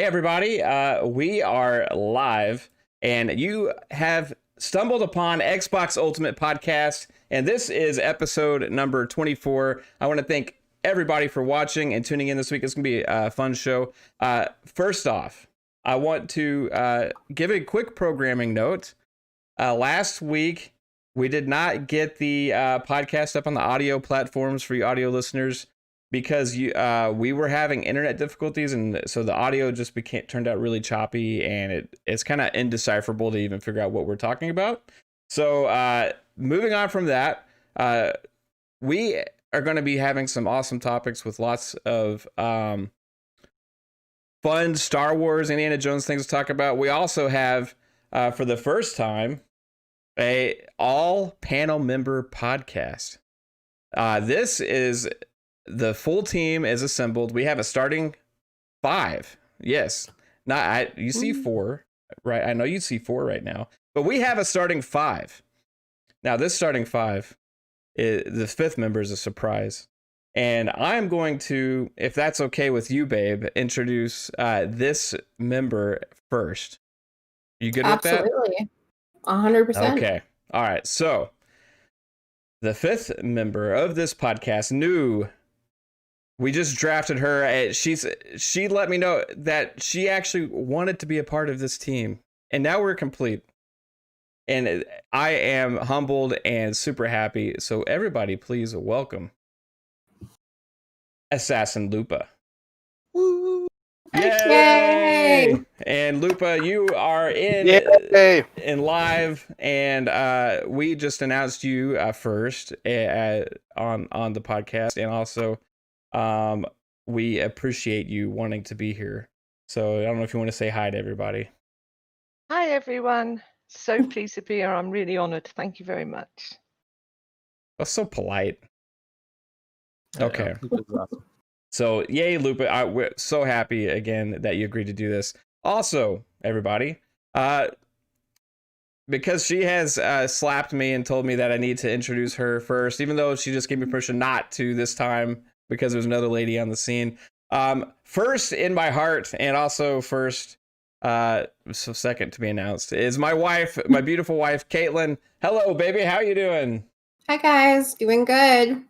Hey, everybody. We are live, and you have stumbled upon Xbox Ultimate Podcast, and this is episode number 24. I want to thank everybody for watching and tuning in this week. It's going to be a fun show. First off, I want to give a quick programming note. Last week, we did not get the podcast up on the audio platforms for you audio listeners, because we were having internet difficulties, and so the audio just turned out really choppy, and it's kind of indecipherable to even figure out what we're talking about. So moving on from that, we are going to be having some awesome topics with lots of fun Star Wars, Indiana Jones things to talk about. We also have, for the first time, a all panel member podcast. This is... The full team is assembled. We have a starting 5. Yes. You see 4, right? I know you see 4 right now, but we have a starting 5. Now, this starting 5, the 5th member is a surprise. And I'm going to, if that's okay with you, babe, introduce this member first. You good with that? Absolutely. 100%. Okay. All right. So, the 5th member of this podcast, we just drafted her. She let me know that she actually wanted to be a part of this team, and now we're complete. And I am humbled and super happy. So everybody, please welcome Assassin Lupa. Woo! Yay! And Lupa, you are in live, and we just announced you first on the podcast, and also. We appreciate you wanting to be here. So I don't know if you want to say hi to everybody. Hi, everyone. So pleased to be here. I'm really honored. Thank you very much. That's so polite. Okay. Awesome. So yay, Lupa. We're so happy again that you agreed to do this. Also, everybody, because she has slapped me and told me that I need to introduce her first, even though she just gave me permission not to this time, because there's another lady on the scene. First in my heart, and also first, so second to be announced, is my wife, my beautiful wife, Caitlin. Hello, baby. How you doing? Hi, guys. Doing good.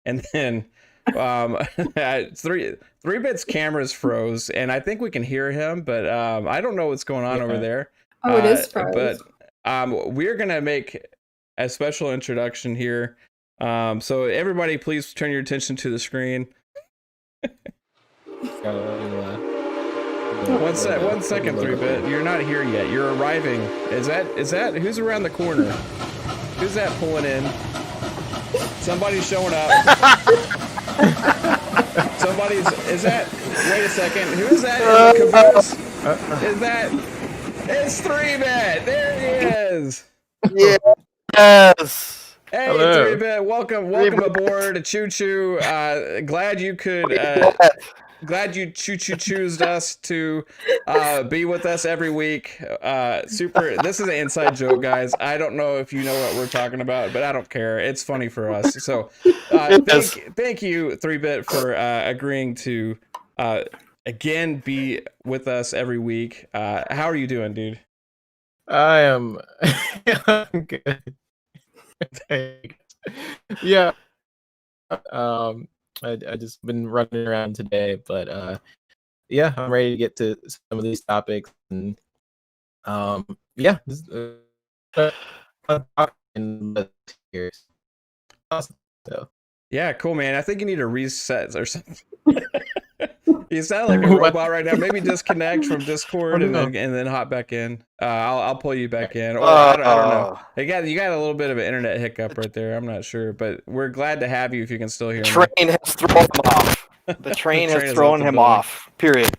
And then, 3Bit's cameras froze, and I think we can hear him, but I don't know what's going on over there. Oh, it is froze. But we're gonna make a special introduction here. So everybody, please turn your attention to the screen. One second, 3Bit. You're not here yet. You're arriving. Is that who's around the corner? Who's that pulling in? Somebody's showing up. Wait a second. Who is that in the caboose? It's 3Bit. There he is. Yes. Hey, Hello. 3Bit, welcome aboard. Choo Choo. Glad you choosed us to be with us every week. Super. This is an inside joke, guys. I don't know if you know what we're talking about, but I don't care. It's funny for us. So, thank you, 3Bit, for agreeing to again be with us every week. How are you doing, dude? I am. I'm good. Yeah. I just been running around today, but yeah, I'm ready to get to some of these topics, and yeah, awesome. So Yeah, cool, man. I think you need a reset or something. You sound like a robot right now. Maybe disconnect from Discord and then hop back in. I'll pull you back in. Or I don't know. You got a little bit of an internet hiccup right there. I'm not sure, but we're glad to have you if you can still hear me. The train has thrown him off. The train has thrown him off. Period.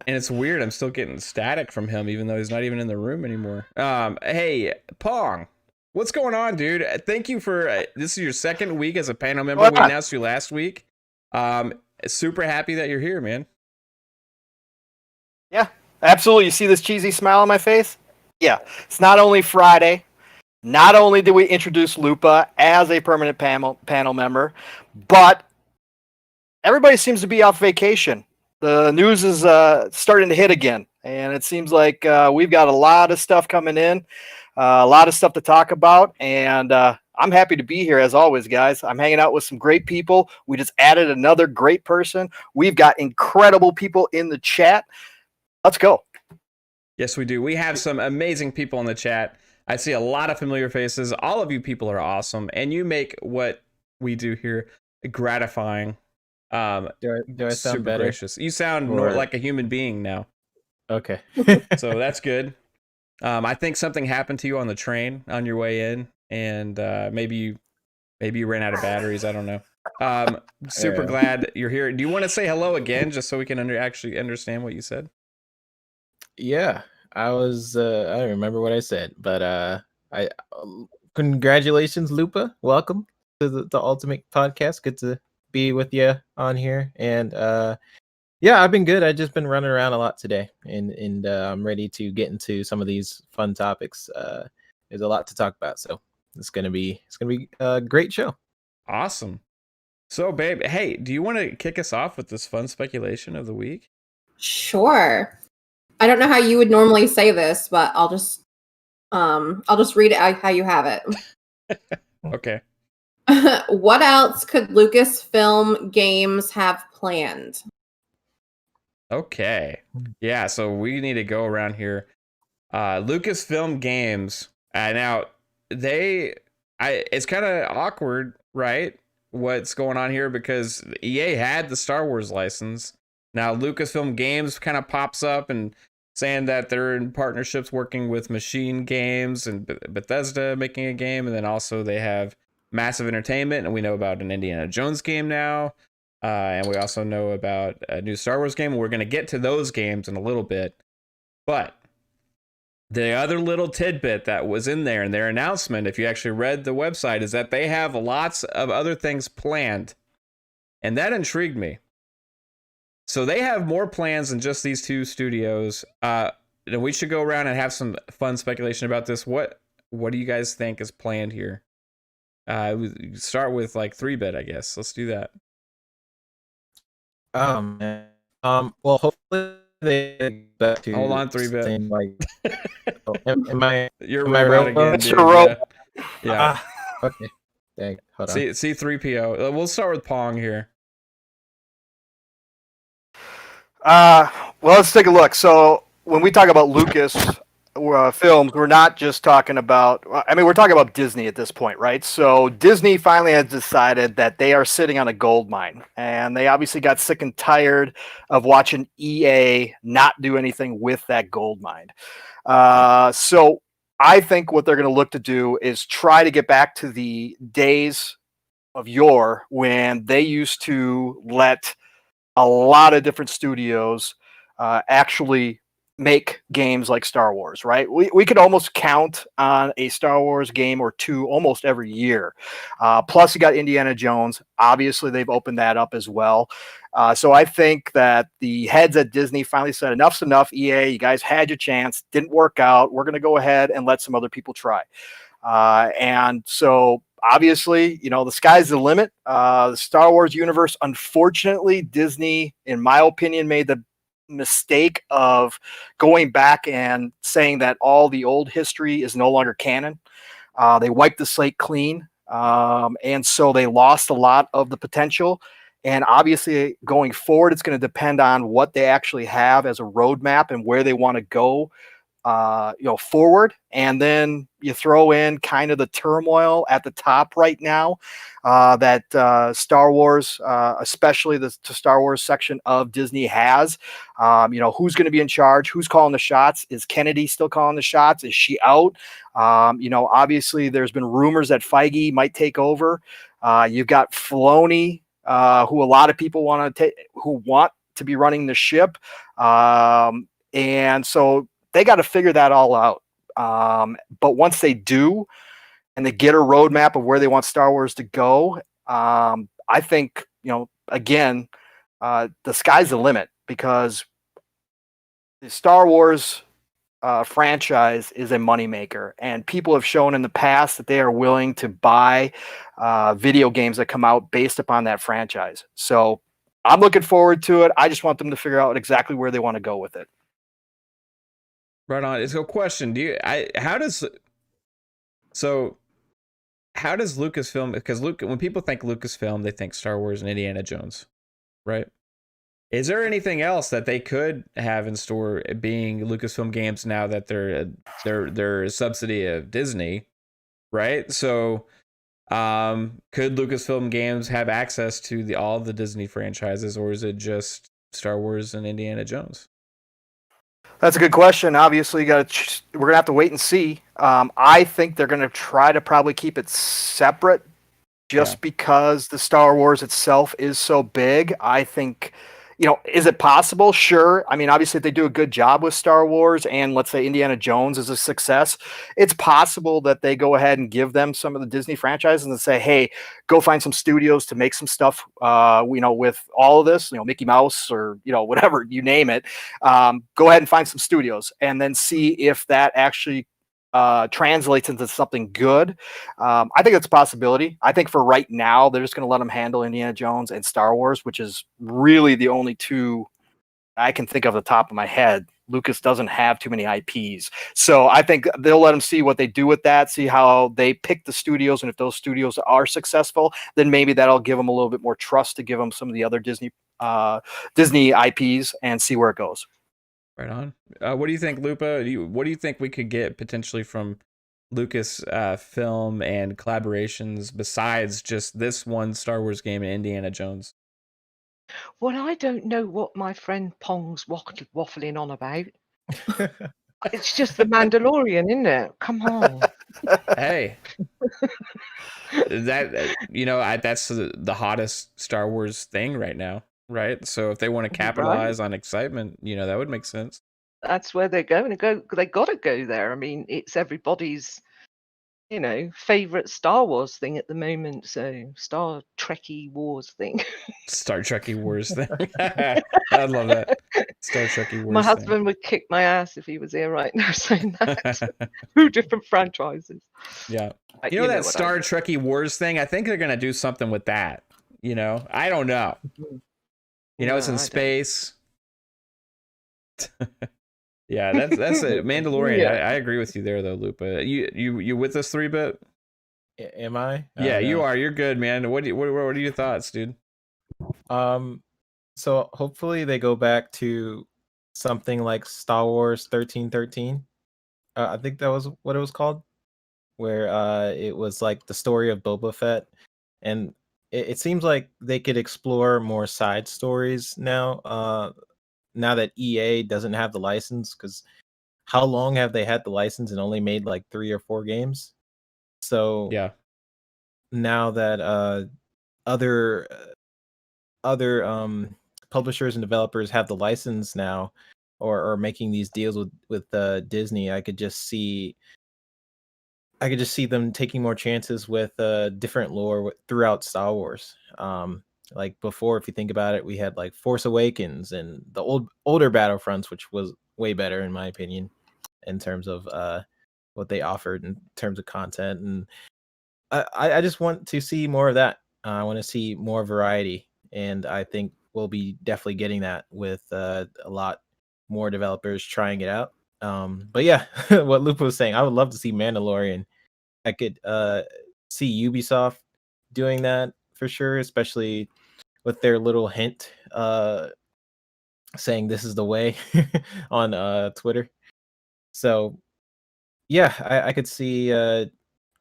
And it's weird. I'm still getting static from him, even though he's not even in the room anymore. Hey, Pong. What's going on, dude? Thank you for this is your second week as a panel member. We announced you last week. Super happy that you're here, man. Yeah, absolutely. You see this cheesy smile on my face? Yeah. It's not only Friday. Not only did we introduce Lupa as a permanent panel member, but everybody seems to be off vacation. The news is starting to hit again, and it seems like we've got a lot of stuff coming in, a lot of stuff to talk about, and I'm happy to be here as always, guys. I'm hanging out with some great people. We just added another great person. We've got incredible people in the chat. Let's go. Yes, we do. We have some amazing people in the chat. I see a lot of familiar faces. All of you people are awesome, and you make what we do here gratifying. Do I sound super better? gracious. You sound Or- like a human being now. Okay. So that's good. I think something happened to you on the train on your way in, and maybe you ran out of batteries. I don't know. Super Yeah. glad you're here. Do you want to say hello again, just so we can actually understand what you said? Yeah, I was. I don't remember what I said, but I congratulations, Lupa. Welcome to the Ultimate Podcast. Good to be with you on here, and yeah, I've been good. I've just been running around a lot today, and I'm ready to get into some of these fun topics. There's a lot to talk about, so it's gonna be a great show. Awesome. So, babe, hey, do you want to kick us off with this fun speculation of the week? Sure. I don't know how you would normally say this, but I'll just read it how you have it. Okay. What else could Lucasfilm Games have planned? Okay. Yeah, so we need to go around here. Lucasfilm Games. Now it's kind of awkward, right? What's going on here, because EA had the Star Wars license. Now Lucasfilm Games kind of pops up and saying that they're in partnerships working with Machine Games and Bethesda making a game, and then also they have Massive Entertainment, and we know about an Indiana Jones game now. And we also know about a new Star Wars game. We're going to get to those games in a little bit. But the other little tidbit that was in there in their announcement, if you actually read the website, is that they have lots of other things planned. And that intrigued me. So they have more plans than just these two studios. And we should go around and have some fun speculation about this. What do you guys think is planned here? Start with like 3-bit, I guess. Let's do that. Man. Well, hopefully they get back to Hold on, 3-bit. same, like, am I? You're Am I robot robot? again, It's dude. your robot. Yeah. Okay. Dang. Hold on. C3PO. We'll start with Pong here. Well, let's take a look. So when we talk about Lucas films, we're not just talking about. I mean, we're talking about Disney at this point, right? So Disney finally has decided that they are sitting on a gold mine, and they obviously got sick and tired of watching EA not do anything with that gold mine. So I think what they're going to look to do is try to get back to the days of yore when they used to let a lot of different studios actually make games like Star Wars, right? We could almost count on a Star Wars game or two almost every year. Plus, you got Indiana Jones. Obviously, they've opened that up as well. So I think that the heads at Disney finally said, enough's enough, EA. You guys had your chance. Didn't work out. We're going to go ahead and let some other people try. And so obviously, the sky's the limit. The Star Wars universe, unfortunately, Disney, in my opinion, made the mistake of going back and saying that all the old history is no longer canon. They wiped the slate clean. And so they lost a lot of the potential. And obviously, going forward, it's going to depend on what they actually have as a roadmap and where they want to go forward. And then you throw in kind of the turmoil at the top right now that Star Wars, especially the Star Wars section of Disney has. Who's going to be in charge? Who's calling the shots? Is Kennedy still calling the shots? Is she out? Obviously there's been rumors that Feige might take over. You've got Filoni, who a lot of people want to be running the ship. And so they got to figure that all out. But once they do, and they get a roadmap of where they want Star Wars to go, I think, again, the sky's the limit, because the Star Wars franchise is a moneymaker, and people have shown in the past that they are willing to buy video games that come out based upon that franchise. So I'm looking forward to it. I just want them to figure out exactly where they want to go with it. Right on. So, question: how does Lucasfilm? Because when people think Lucasfilm, they think Star Wars and Indiana Jones, right? Is there anything else that they could have in store, being Lucasfilm Games now that they're a subsidy of Disney, right? So, could Lucasfilm Games have access to all the Disney franchises, or is it just Star Wars and Indiana Jones? That's a good question. Obviously, we're gonna have to wait and see. I think they're gonna try to probably keep it separate, just because the Star Wars itself is so big. I think, is it possible? Sure. I mean, obviously, if they do a good job with Star Wars and let's say Indiana Jones is a success, it's possible that they go ahead and give them some of the Disney franchises and say, hey, go find some studios to make some stuff, with all of this, Mickey Mouse or, whatever, you name it. Go ahead and find some studios and then see if that actually translates into something good. I think that's a possibility. I think for right now, they're just going to let them handle Indiana Jones and Star Wars, which is really the only two I can think of off the top of my head. Lucas doesn't have too many IPs. So I think they'll let them see what they do with that, see how they pick the studios. And if those studios are successful, then maybe that'll give them a little bit more trust to give them some of the other Disney IPs and see where it goes. Right on. What do you think, Lupa? What do you think we could get potentially from Lucas film and collaborations besides just this one Star Wars game and Indiana Jones? Well, I don't know what my friend Pong's waffling on about. It's just the Mandalorian, isn't it? Come on. Hey, that's the hottest Star Wars thing right now, right? So if they want to capitalize on excitement, that would make sense. That's where they're going to go. They got to go there. I mean, it's everybody's, favorite Star Wars thing at the moment. So Star Trekky Wars thing. Star Trekky Wars thing. I love that. Star Trekky Wars. My husband would kick my ass if he was here right now saying that. 2 different franchises. Yeah. But You know that Star Trekky Wars thing? I think they're going to do something with that. I don't know. It's in space. Yeah, that's a Mandalorian. Yeah. I agree with you there, though, Lupa. You with us 3-bit? Am I? Yeah, you are. You're good, man. What are your thoughts, dude? So hopefully they go back to something like Star Wars 1313. I think that was what it was called, where it was like the story of Boba Fett, and it seems like they could explore more side stories now. Now that EA doesn't have the license, because how long have they had the license and only made like 3 or 4 games? So Yeah. Now that other publishers and developers have the license now, or are making these deals with Disney, I could just see them taking more chances with different lore throughout Star Wars. Like before, if you think about it, we had like Force Awakens and the older Battlefronts, which was way better in my opinion in terms of what they offered in terms of content. And I just want to see more of that. I want to see more variety, and I think we'll be definitely getting that with a lot more developers trying it out. But yeah, what Lupa was saying, I would love to see Mandalorian. I could see Ubisoft doing that for sure, especially with their little hint saying this is the way on Twitter. So yeah, I could see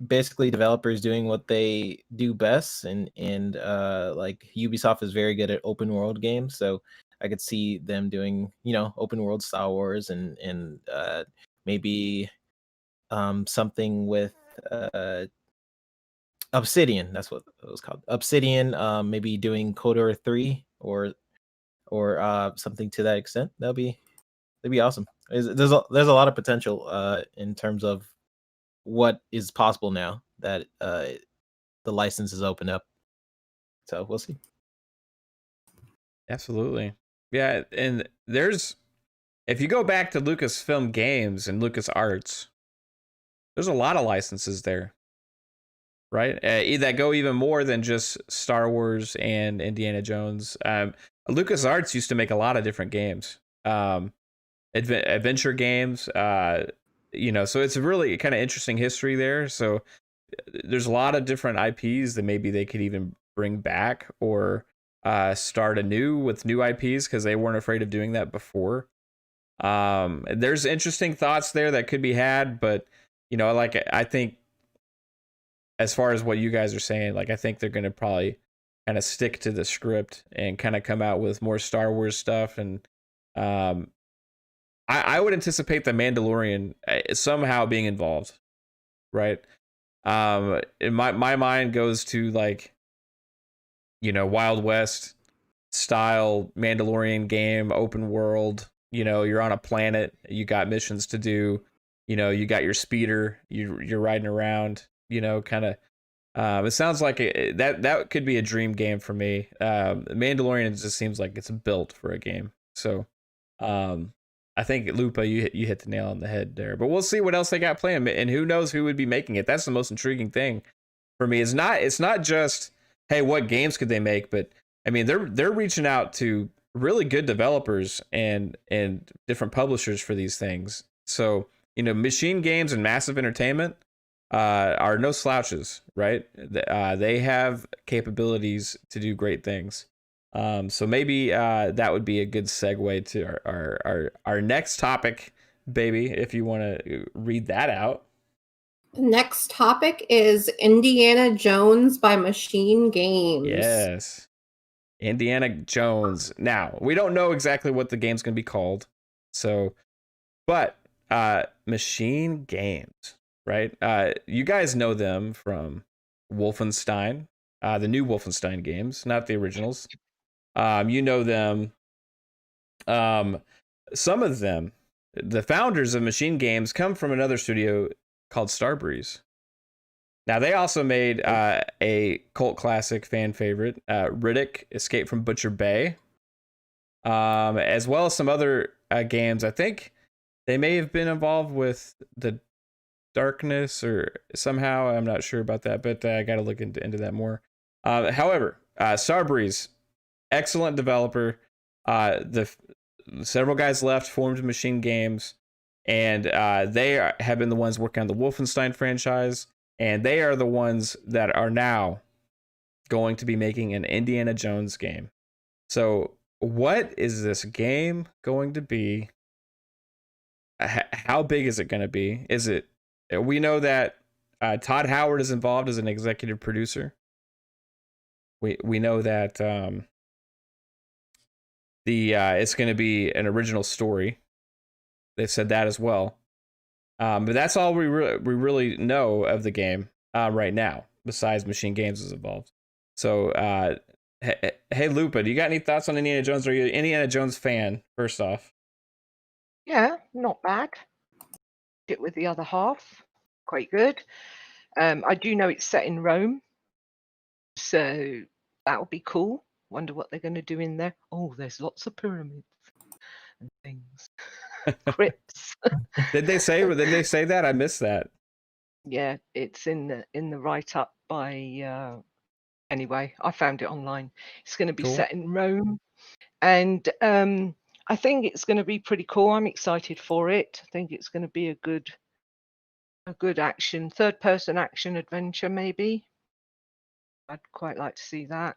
basically developers doing what they do best, and like Ubisoft is very good at open world games, so I could see them doing open world Star Wars and maybe something with Obsidian. That's what it was called. Obsidian, maybe doing KOTOR 3 or something to that extent. That'd be awesome. There's a lot of potential in terms of what is possible now that the license is opened up. So we'll see. Absolutely. Yeah, and if you go back to Lucasfilm Games and LucasArts, there's a lot of licenses there. right? That go even more than just Star Wars and Indiana Jones. LucasArts used to make a lot of different games, adventure games. So it's a really kind of interesting history there. So there's a lot of different IPs that maybe they could even bring back or start anew with new IPs because they weren't afraid of doing that before. There's interesting thoughts there that could be had, but I think as far as what you guys are saying, like I think they're going to probably kind of stick to the script and kind of come out with more Star Wars stuff. And I would anticipate the Mandalorian somehow being involved, right? My mind goes to like, Wild West style Mandalorian game, open world. You're on a planet, you got missions to do. You got your speeder, you're riding around. Kind of. It sounds like that could be a dream game for me. Mandalorian just seems like it's built for a game. So, I think Lupa, you hit the nail on the head there. But we'll see what else they got planned, and who knows who would be making it. That's the most intriguing thing for me. It's not just, hey, what games could they make, but I mean they're reaching out to really good developers and different publishers for these things. So Machine Games and Massive Entertainment are no slouches, right? They have capabilities to do great things. So maybe that would be a good segue to our next topic, baby, if you want to read that out. Next topic is Indiana Jones by Machine Games. Yes. Indiana Jones. Now, we don't know exactly what the game's going to be called. But Machine Games, right? You guys know them from Wolfenstein, the new Wolfenstein games, not the originals. You know them. Some of them, the founders of Machine Games, come from another studio called Starbreeze. Now, they also made a cult classic fan favorite, Riddick: Escape from Butcher Bay, as well as some other games. I think they may have been involved with the Darkness or somehow. I'm not sure about that, but I got to look into that more. However, Starbreeze, excellent developer. Several guys left, formed Machine Games, and they have been the ones working on the Wolfenstein franchise, and they are the ones that are now going to be making an Indiana Jones game. So what is this game going to be? How big is it going to be? We know that Todd Howard is involved as an executive producer. We know that it's going to be an original story. They've said that as well. But that's all we really know of the game right now, besides Machine Games is involved. So, hey, Lupa, do you got any thoughts on Indiana Jones? Are you an Indiana Jones fan, first off? Yeah, not bad. It with the other half, quite good. I do know it's set in Rome, so that would be cool. Wonder what they're going to do in there. Oh, there's lots of pyramids and things, crypts. Did they say that? I missed that. Yeah, it's in the write up by. Anyway, I found it online. It's going to be Cool. set in Rome, and I think it's going to be pretty cool. I'm excited for it. I think it's going to be a good action, third-person action adventure, maybe. I'd quite like to see that.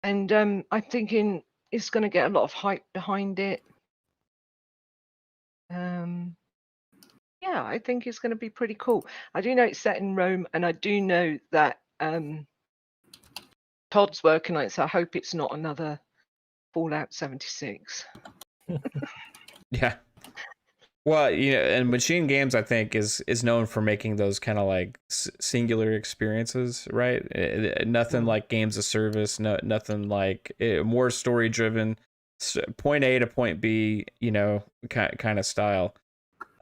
And I'm thinking it's going to get a lot of hype behind it. Yeah, I think it's going to be pretty cool. I do know it's set in Rome, and I do know that Todd's working on it, so I hope it's not another Fallout 76. Yeah. Well, and Machine Games, I think, is known for making those kind of like singular experiences, right? Nothing like games of service, nothing like more story driven, point A to point B, kind of style.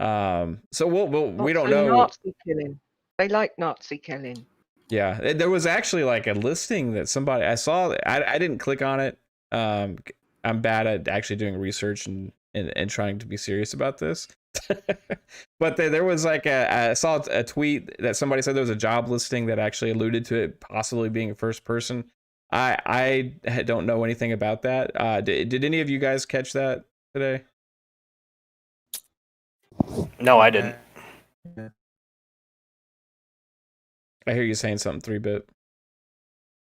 So we don't know. Nazi killing. They like Nazi killing. Yeah, there was actually like a listing that somebody I saw. I didn't click on it. I'm bad at actually doing research and and trying to be serious about this. But there was like I saw a tweet that somebody said there was a job listing that actually alluded to it possibly being a first person. I don't know anything about that. Did any of you guys catch that today? No, I didn't. I hear you saying something 3-bit.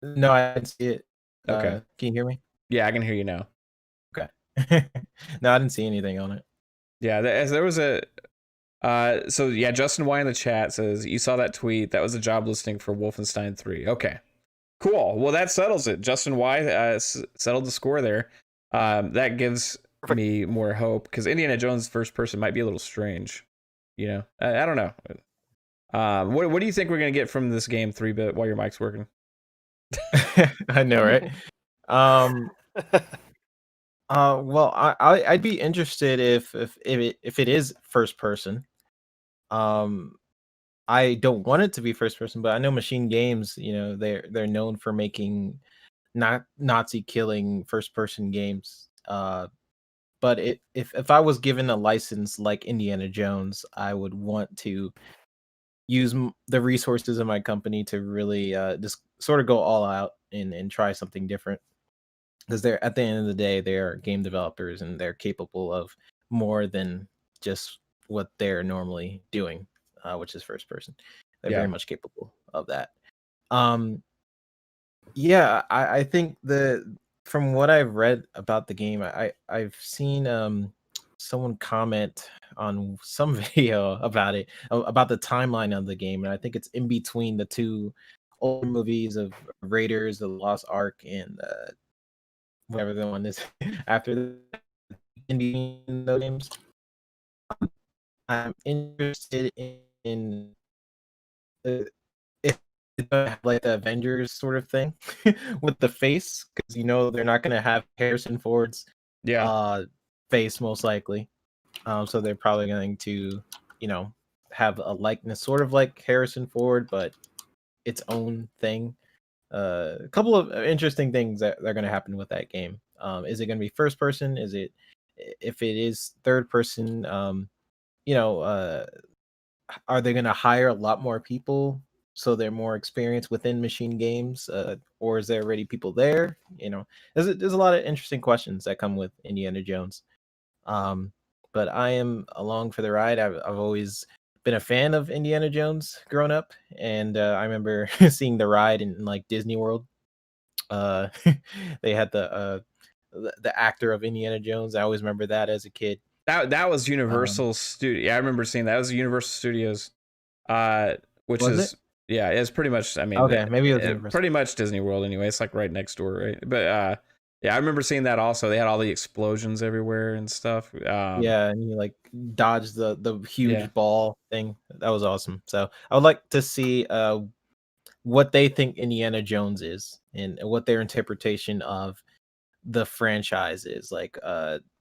No, I didn't see it. Okay. Can you hear me? Yeah, I can hear you now. Okay. No, I didn't see anything on it. Yeah, there was a so yeah, Justin Y in the chat says you saw that tweet. That was a job listing for Wolfenstein 3. Okay, cool. Well, that settles it. Justin Y settled the score there. That gives me more hope because Indiana Jones first person might be a little strange. You know, I don't know. What do you think we're gonna get from this game 3-bit while your mic's working? I know, right? Well, I'd be interested if it is first person. I don't want it to be first person, but I know Machine Games, you know, they're known for making not Nazi killing first person games. But if I was given a license like Indiana Jones, I would want to use the resources of my company to really just sort of go all out and try something different. Because they're at the end of the day, they're game developers and they're capable of more than just what they're normally doing, which is first person. They're very much capable of that. Yeah, I think from what I've read about the game, I've seen someone comment on some video about it, about the timeline of the game, and I think it's in between the two older movies of Raiders, the Lost Ark, and whatever the one is after the Indian games. I'm interested in if it's gonna have like the Avengers sort of thing with the face, because you know they're not gonna have Harrison Ford's face most likely. So they're probably going to, you know, have a likeness sort of like Harrison Ford, but its own thing. A couple of interesting things that are going to happen with that game. Is it going to be first person? Is it, if it is third person, you know, are they going to hire a lot more people so they're more experienced within Machine Games, or is there already people there? You know, there's a lot of interesting questions that come with Indiana Jones. But I am along for the ride. I've always been a fan of Indiana Jones growing up, and I remember seeing the ride in like Disney World. They had the actor of Indiana Jones. I always remember that as a kid. That was Universal Studio. Yeah, I remember seeing that. That was Universal Studios, which Was is it? Yeah, it's pretty much. I mean, Okay, maybe it was Universal. Pretty much Disney World anyway. It's like right next door, right? But yeah, I remember seeing that also. They had all the explosions everywhere and stuff. Yeah, and you like dodged the huge ball thing. That was awesome. So I would like to see what they think Indiana Jones is and what their interpretation of the franchise is. Like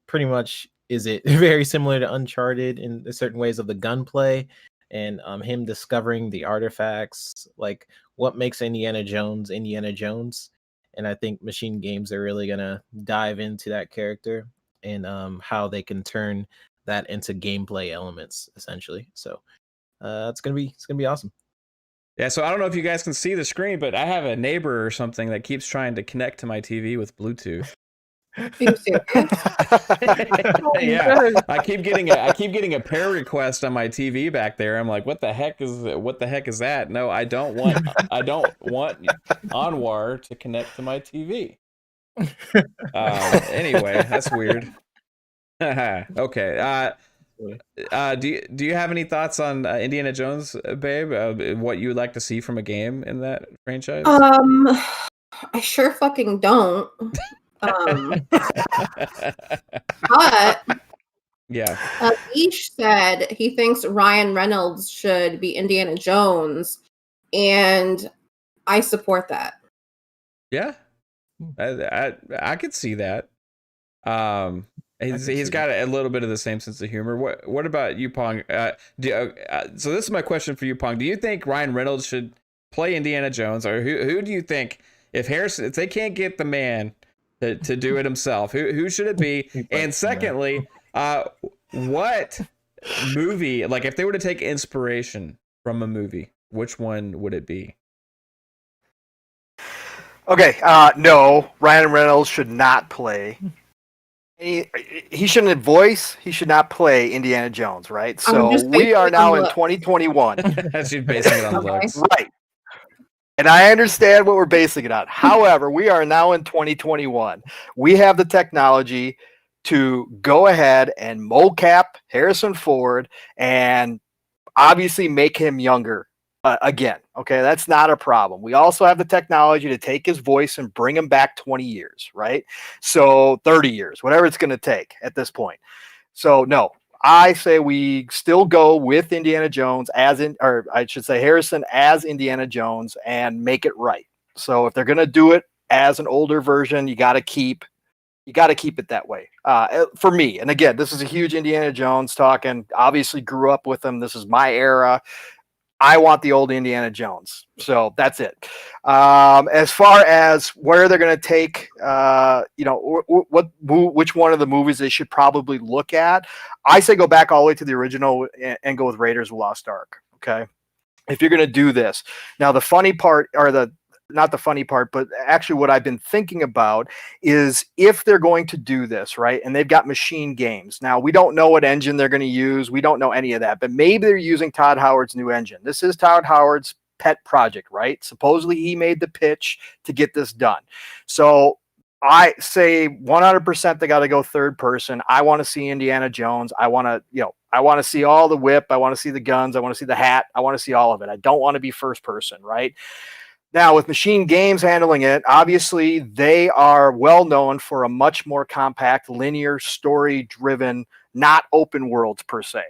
pretty much, is it very similar to Uncharted in certain ways of the gunplay and him discovering the artifacts? Like what makes Indiana Jones Indiana Jones? And I think Machine Games are really gonna dive into that character and how they can turn that into gameplay elements essentially. So it's gonna be awesome. Yeah, so I don't know if you guys can see the screen, but I have a neighbor or something that keeps trying to connect to my TV with Bluetooth. Are you serious? Yeah, I keep getting a pair request on my TV back there. I'm like, what the heck is that? No, I don't want Anwar to connect to my TV. Anyway, that's weird. Okay. Do you have any thoughts on Indiana Jones, babe? What you would like to see from a game in that franchise? I sure fucking don't. But yeah, Ish said he thinks Ryan Reynolds should be Indiana Jones, and I support that. Yeah, I could see that. He's got a little bit of the same sense of humor. What about you, Pong? So this is my question for you, Pong. Do you think Ryan Reynolds should play Indiana Jones, or who do you think if they can't get the man to do it himself, who should it be? And secondly, What movie, like if they were to take inspiration from a movie, which one would it be? Okay, no, Ryan Reynolds should not play. He shouldn't voice. He should not play Indiana Jones, right? I'm So just we basing are it on now in looks. 2021. She's basing it on Okay. looks. Right. And I understand what we're basing it on. However, we are now in 2021. We have the technology to go ahead and mocap Harrison Ford and obviously make him younger again. Okay, that's not a problem. We also have the technology to take his voice and bring him back 20 years, right? So 30 years, whatever it's going to take at this point. So no, I say we still go with Indiana Jones or I should say Harrison as Indiana Jones and make it right. So if they're going to do it as an older version, you got to keep it that way for me. And again, this is a huge Indiana Jones talking. Obviously, grew up with him. This is my era. I want the old Indiana Jones. So that's it. As far as where they're going to take, which one of the movies they should probably look at, I say go back all the way to the original and go with Raiders of the Lost Ark. Okay. If you're going to do this. Now, the funny part, or not the funny part, but actually what I've been thinking about is if they're going to do this, right? And they've got machine games. Now, we don't know what engine they're going to use. We don't know any of that, but maybe they're using Todd Howard's new engine. This is Todd Howard's pet project, right? Supposedly he made the pitch to get this done. So I say 100% they got to go third person. I want to see Indiana Jones. I want to see all the whip. I want to see the guns. I want to see the hat. I want to see all of it. I don't want to be first person, right? Now, with Machine Games handling it, obviously they are well known for a much more compact, linear, story-driven, not open worlds per se.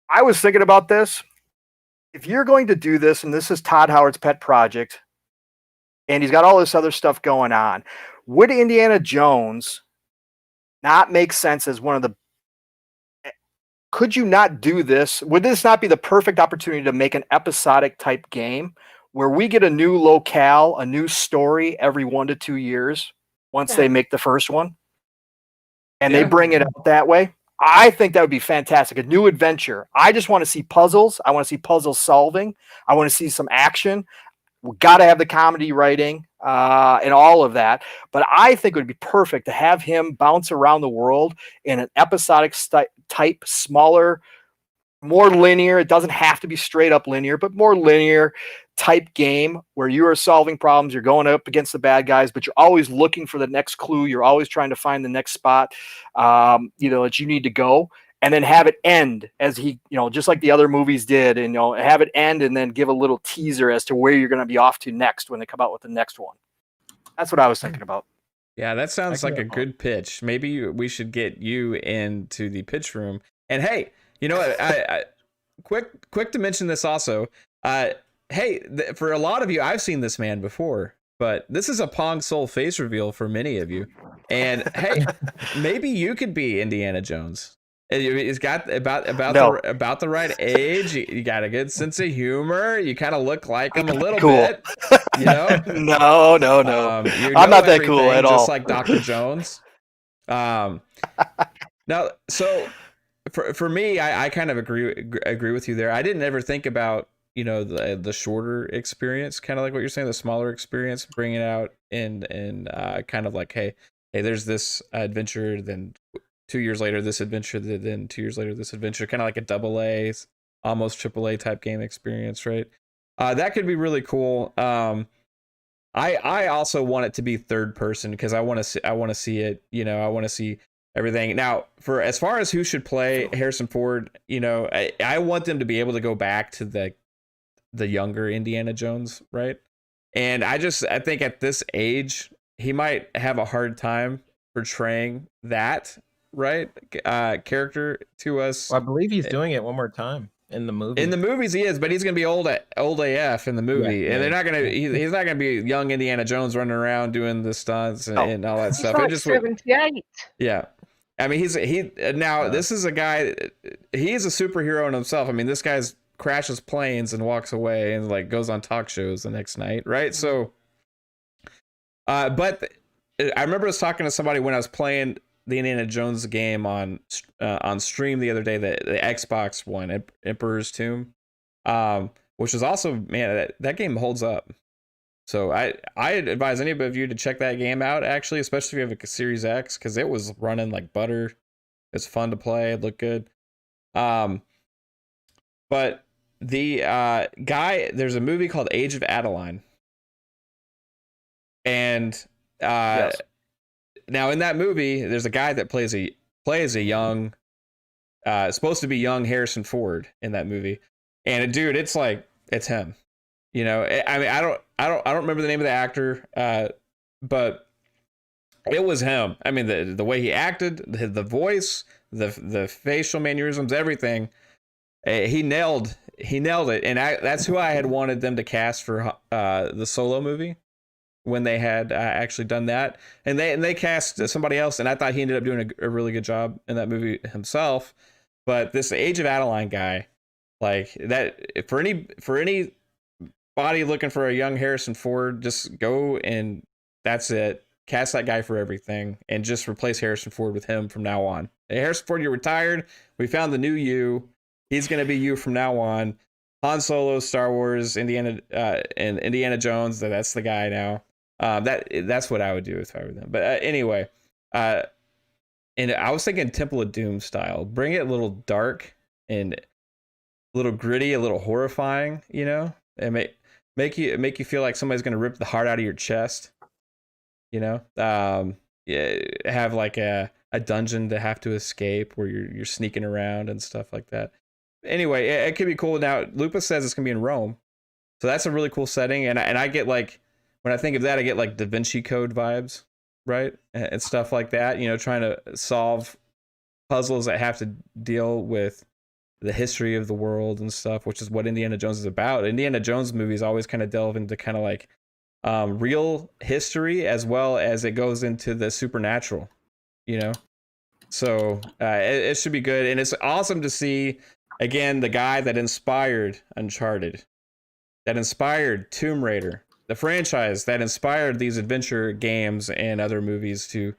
I was thinking about this. If you're going to do this, and this is Todd Howard's pet project, and he's got all this other stuff going on, would Indiana Jones not make sense as one of the... Could you not do this? Would this not be the perfect opportunity to make an episodic type game where we get a new locale, a new story every 1 to 2 years once they make the first one, and they bring it out that way? I think that would be fantastic. A new adventure. I just want to see puzzles. I want to see puzzle solving. I want to see some action. We got to have the comedy writing and all of that. But I think it would be perfect to have him bounce around the world in an episodic type, smaller, more linear. It doesn't have to be straight up linear, but more linear type game where you are solving problems. You're going up against the bad guys, but you're always looking for the next clue. You're always trying to find the next spot, that you need to go, and then have it end as he, just like the other movies did, and have it end and then give a little teaser as to where you're going to be off to next when they come out with the next one. That's what I was thinking about. Yeah, that sounds like a good pitch. Maybe we should get you into the pitch room. And hey, I quick to mention this also. For a lot of you, I've seen this man before, but this is a Pong Soul face reveal for many of you. And hey, maybe you could be Indiana Jones. He's got about the right age. You got a good sense of humor. You kind of look like him a little bit. No. I'm not that cool at all. Just like Dr. Jones. Now, so for me, I kind of agree with you there. I didn't ever think about the shorter experience, kind of like what you're saying, the smaller experience, bringing it out and kind of like, hey, there's this adventure, then 2 years later this adventure, then 2 years later this adventure, kind of like a AA, almost AAA type game experience, right? That could be really cool. I also want it to be third person because I want to see it. I want to see everything. Now, for as far as who should play Harrison Ford, I want them to be able to go back to the younger Indiana Jones, right? And I think at this age he might have a hard time portraying that character to us. Well, I believe he's doing it one more time in the movie. In the movies he is, but he's gonna be old AF in the movie, and they're not gonna. He's not gonna be young Indiana Jones running around doing the stunts and all that stuff. Like 78. Yeah, I mean this is a guy. He is a superhero in himself. I mean, this guy's crashes planes and walks away and like goes on talk shows the next night, right? So, but I remember I was talking to somebody when I was playing the Indiana Jones game on stream the other day, the Xbox one, Emperor's Tomb, which was also, man, that game holds up. So I advise any of you to check that game out, actually, especially if you have a Series X, because it was running like butter. It's fun to play. It looked good. But the guy, there's a movie called Age of Adeline, and Yes. now in that movie, there's a guy that plays a young, supposed to be young Harrison Ford in that movie, and dude, it's like it's him. You know, I mean, I don't remember the name of the actor, but it was him. I mean, the way he acted, the voice, the facial mannerisms, everything. He nailed it, and that's who I had wanted them to cast for the Solo movie when they had actually done that, and they cast somebody else, and I thought he ended up doing a really good job in that movie himself. But this Age of Adeline guy, like that, for any body looking for a young Harrison Ford, just go and that's it. Cast that guy for everything and just replace Harrison Ford with him from now on. Hey, Harrison Ford, you're retired. We found the new you. He's going to be you from now on. Han Solo, Star Wars, Indiana, and Indiana Jones. That's the guy now. That's what I would do if I were them. But anyway, and I was thinking Temple of Doom style. Bring it a little dark and a little gritty, a little horrifying. You know, and make you feel like somebody's going to rip the heart out of your chest. You know, yeah, have like a dungeon to have to escape where you're sneaking around and stuff like that. Anyway, it could be cool. Now, Lupa says it's gonna be in Rome, so that's a really cool setting. And I get like, when I think of that, I get like Da Vinci Code vibes, right, and stuff like that. You know, trying to solve puzzles that have to deal with the history of the world and stuff, which is what Indiana Jones is about. Indiana Jones movies always kind of delve into kind of like real history as well as it goes into the supernatural, you know. So it should be good, and it's awesome to see again the guy that inspired Uncharted, that inspired Tomb Raider, the franchise that inspired these adventure games and other movies to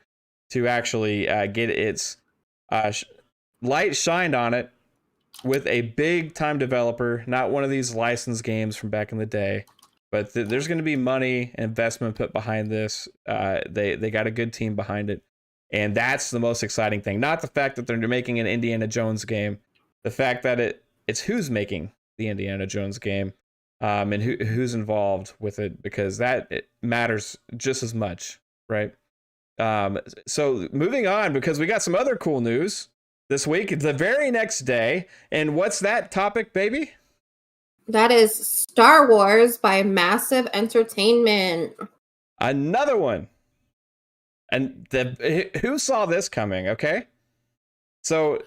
actually get its light shined on it with a big time developer, not one of these licensed games from back in the day. But there's going to be money investment put behind this. They got a good team behind it, and that's the most exciting thing. Not the fact that they're making an Indiana Jones game, the fact that it's who's making the Indiana Jones game, and who's involved with it, because it matters just as much, right? So moving on, because we got some other cool news this week. The very next day, and what's that topic, baby? That is Star Wars by Massive Entertainment. Another one. And who saw this coming? Okay. So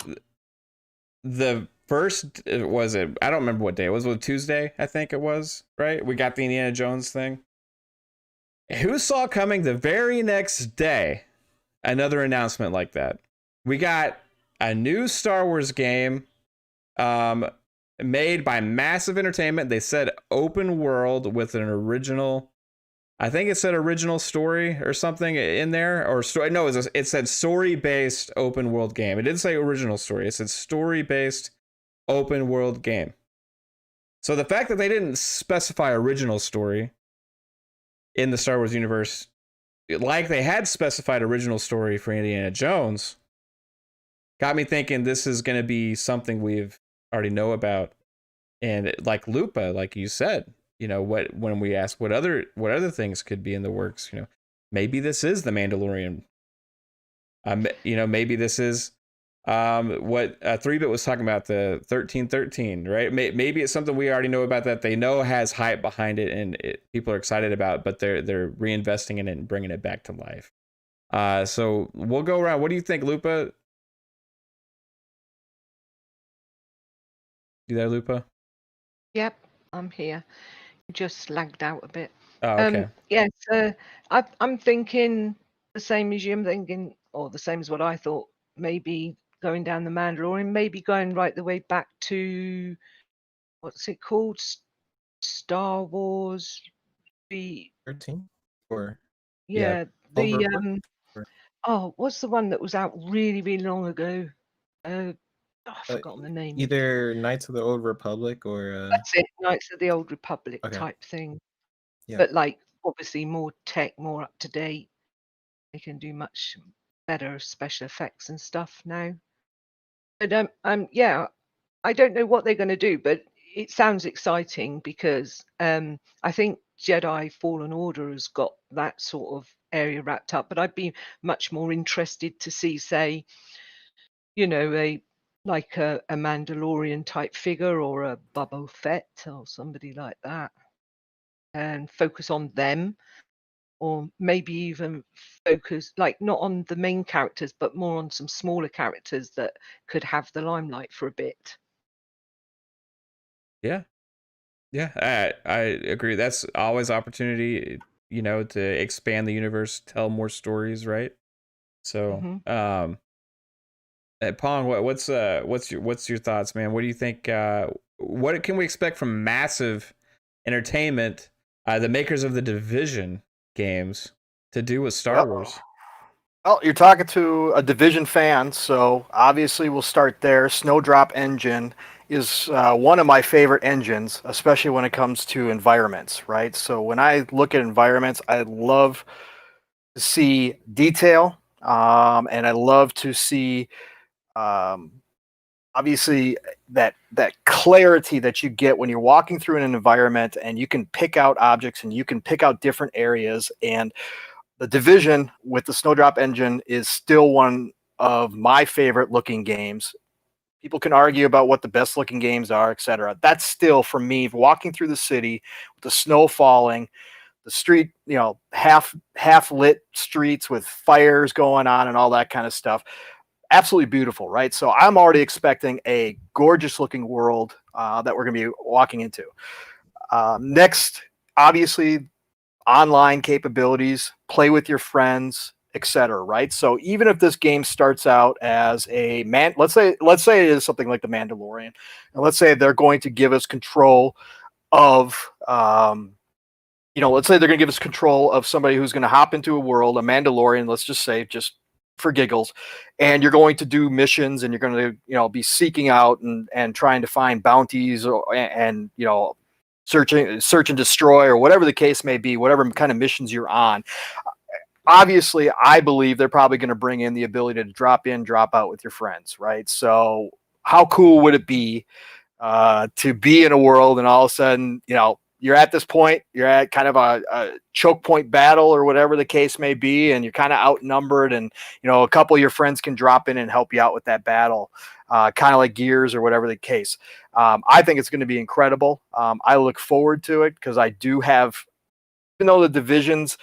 the first, was it, I don't remember what day it was. Was it Tuesday? I think it was, right? We got the Indiana Jones thing. Who saw coming the very next day another announcement like that? We got a new Star Wars game, made by Massive Entertainment. They said open world with an original, I think it said original story or something in there, or story. No, it said story-based open world game. It didn't say original story. It said story-based open world game. So the fact that they didn't specify original story in the Star Wars universe, like they had specified original story for Indiana Jones, got me thinking this is going to be something we've already know about. And like Lupa, like you said, you know, when we ask what other things could be in the works, you know, maybe this is the Mandalorian. You know, maybe this is what 3-Bit was talking about, the 1313, right? Maybe it's something we already know about that they know has hype behind it and people are excited about, but they're reinvesting in it and bringing it back to life. So we'll go around. What do you think, Lupa? You there, Lupa? Yep, I'm here. Just lagged out a bit. Oh, okay. Yes, I'm thinking the same as you. I'm thinking, or the same as what I thought, maybe going down the Mandalorian, maybe going right the way back to, what's it called? Star Wars. The 13 or yeah, the Overworld? Oh, what's the one that was out really, really long ago? I've forgotten the name. Either Knights of the Old Republic or That's it, Knights of the Old Republic Okay. type thing. Yeah. But like obviously more tech, more up to date. They can do much better special effects and stuff now. But yeah, I don't know what they're going to do, but it sounds exciting because I think Jedi Fallen Order has got that sort of area wrapped up. But I'd be much more interested to see, say, a Mandalorian type figure or a Boba Fett or somebody like that, and focus on them, or maybe even focus not on the main characters, but more on some smaller characters that could have the limelight for a bit. Yeah. Yeah, I agree. That's always opportunity, to expand the universe, tell more stories, right? So, hmm Pong, what's your thoughts, man? What do you think? What can we expect from Massive Entertainment, the makers of the Division games, to do with Star Well, Wars? well, you're talking to a Division fan, so obviously we'll start there. Snowdrop Engine is one of my favorite engines, especially when it comes to environments, right? So when I look at environments, I love to see detail, and I love to see um, obviously that clarity that you get when you're walking through an environment and you can pick out objects and you can pick out different areas. And the Division with the Snowdrop Engine is still one of my favorite looking games. People can argue about what the best looking games are, etc. That's still for me walking through the city with the snow falling, the street, half lit streets with fires going on and all that kind of stuff. Absolutely beautiful, right? So I'm already expecting a gorgeous looking world that we're going to be walking into. Next, obviously, online capabilities, play with your friends, etc. Right? So even if this game starts out as a let's say it is something like the Mandalorian, and let's say they're going to give us control of let's say they're going to give us control of somebody who's going to hop into a world, a Mandalorian, let's just say, just for giggles, and you're going to do missions and you're going to, be seeking out and trying to find bounties and search and destroy or whatever the case may be, whatever kind of missions you're on. Obviously, I believe they're probably going to bring in the ability to drop in, drop out with your friends, right? So how cool would it be to be in a world and all of a sudden, you're at this point, you're at kind of a choke point battle or whatever the case may be, and you're kind of outnumbered, and a couple of your friends can drop in and help you out with that battle, kind of like Gears or whatever the case. I think it's going to be incredible. I look forward to it because I do have, even though the Divisions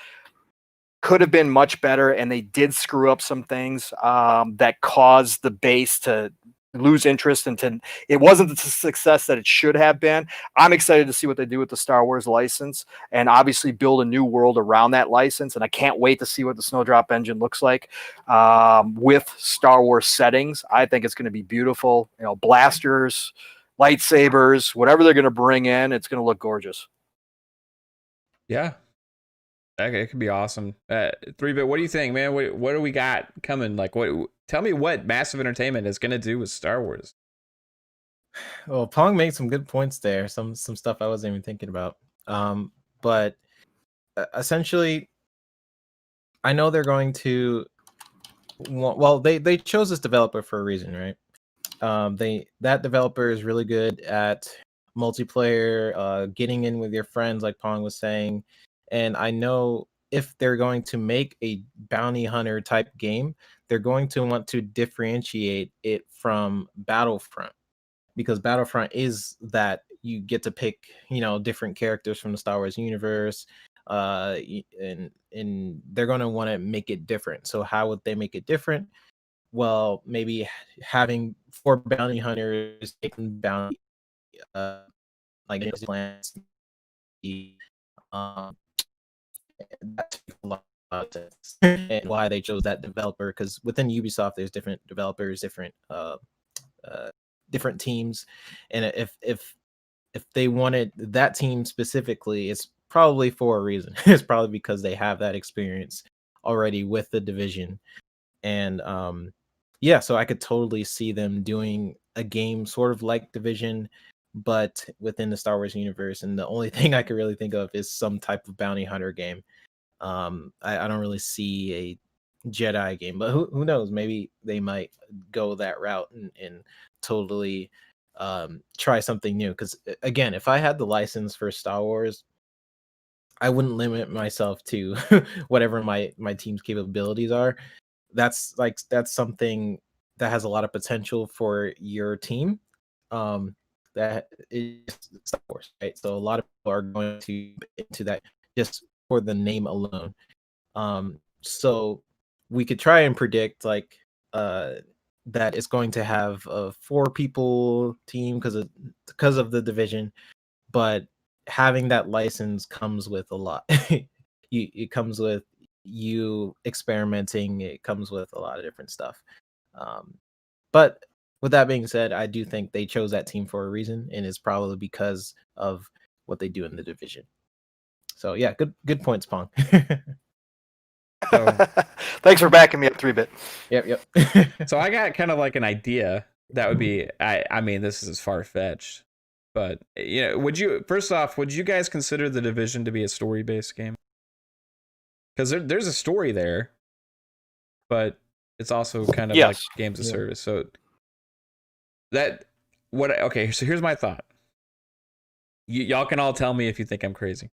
could have been much better and they did screw up some things that caused the base to lose interest and it wasn't the success that it should have been. I'm excited to see what they do with the Star Wars license and obviously build a new world around that license. And I can't wait to see what the Snowdrop Engine looks like with Star Wars settings. I think it's going to be beautiful. Blasters, lightsabers, whatever they're going to bring in, it's going to look gorgeous. Yeah, it could be awesome. 3-Bit, what do you think, man? What do we got coming? Like, tell me what Massive Entertainment is going to do with Star Wars. Well, Pong made some good points there. Some stuff I wasn't even thinking about. But essentially, I know they're going to. Well, they chose this developer for a reason, right? That developer is really good at multiplayer, getting in with your friends, like Pong was saying. And I know if they're going to make a bounty hunter type game, they're going to want to differentiate it from Battlefront, because Battlefront is that you get to pick, different characters from the Star Wars universe, and they're going to want to make it different. So how would they make it different? Well, maybe having 4 bounty hunters taking bounty, like plans. Um, that takes a lot of sense. And why they chose that developer, because within Ubisoft, there's different developers, different teams, and if they wanted that team specifically, it's probably for a reason. It's probably because they have that experience already with the Division. And yeah, so I could totally see them doing a game sort of like Division, but within the Star Wars universe. And the only thing I could really think of is some type of bounty hunter game. I don't really see a Jedi game, but who knows? Maybe they might go that route and totally try something new. Because again, if I had the license for Star Wars, I wouldn't limit myself to whatever my team's capabilities are. That's something that has a lot of potential for your team. That is Star Wars, right? So a lot of people are going to into that just for the name alone. So we could try and predict like that it's going to have a 4 people team because of the Division, but having that license comes with a lot. It comes with you experimenting. It comes with a lot of different stuff. But with that being said, I do think they chose that team for a reason, and it's probably because of what they do in the Division. So yeah, good points, Pong. Thanks for backing me up, 3-bit. Yep. So I got kind of like an idea that would be. I mean, this is far fetched, but would you guys consider the Division to be a story-based game? Because there's a story there, but it's also kind of like games of service. So okay, so here's my thought. Y'all can all tell me if you think I'm crazy.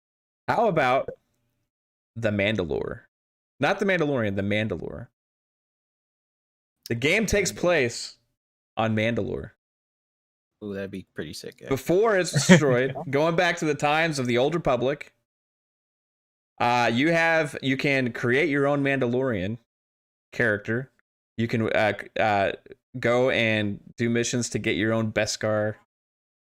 How about the Mandalore? Not the Mandalorian, the Mandalore. The game takes place on Mandalore. Ooh, that'd be pretty sick. Yeah. Before it's destroyed, going back to the times of the Old Republic, you can create your own Mandalorian character. You can go and do missions to get your own Beskar,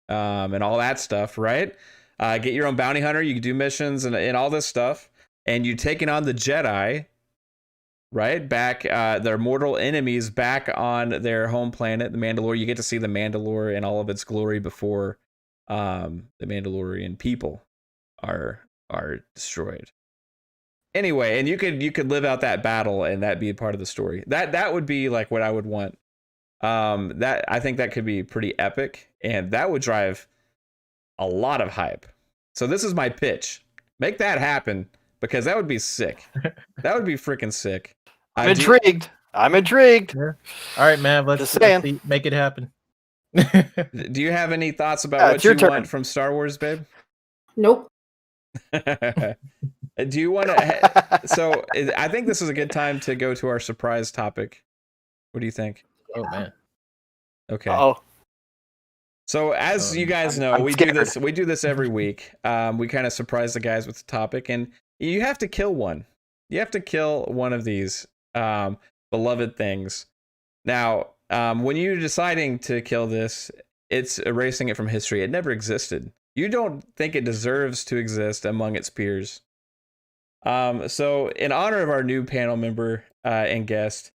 and all that stuff, right? Get your own bounty hunter. You can do missions and all this stuff, and you're taking on the Jedi, right? Back their mortal enemies back on their home planet, the Mandalore. You get to see the Mandalore in all of its glory before the Mandalorian people are destroyed. Anyway, and you could live out that battle, and that be a part of the story. That would be like what I would want. That I think that could be pretty epic, and that would drive a lot of hype. So this is my pitch: make that happen, because that would be sick. That would be freaking sick. I'm intrigued. I'm intrigued. Yeah. All right, man. Let's make it happen. Do you have any thoughts about what you want from Star Wars, babe? Nope. Do you want to? So I think this is a good time to go to our surprise topic. What do you think? Oh man. Okay. Oh. So as you guys know, we do this every week. We kind of surprise the guys with the topic, and you have to kill one. You have to kill one of these beloved things. Now, when you're deciding to kill this, it's erasing it from history. It never existed. You don't think it deserves to exist among its peers. So in honor of our new panel member and guest,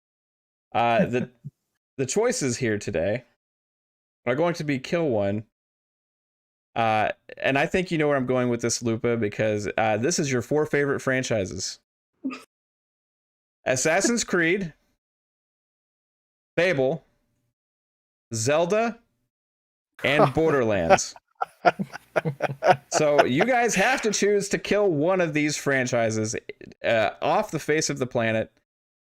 the choices here today are going to be kill one. And I think you know where I'm going with this, Lupa, because this is your 4 favorite franchises: Assassin's Creed, Fable, Zelda, and Borderlands. So you guys have to choose to kill one of these franchises off the face of the planet.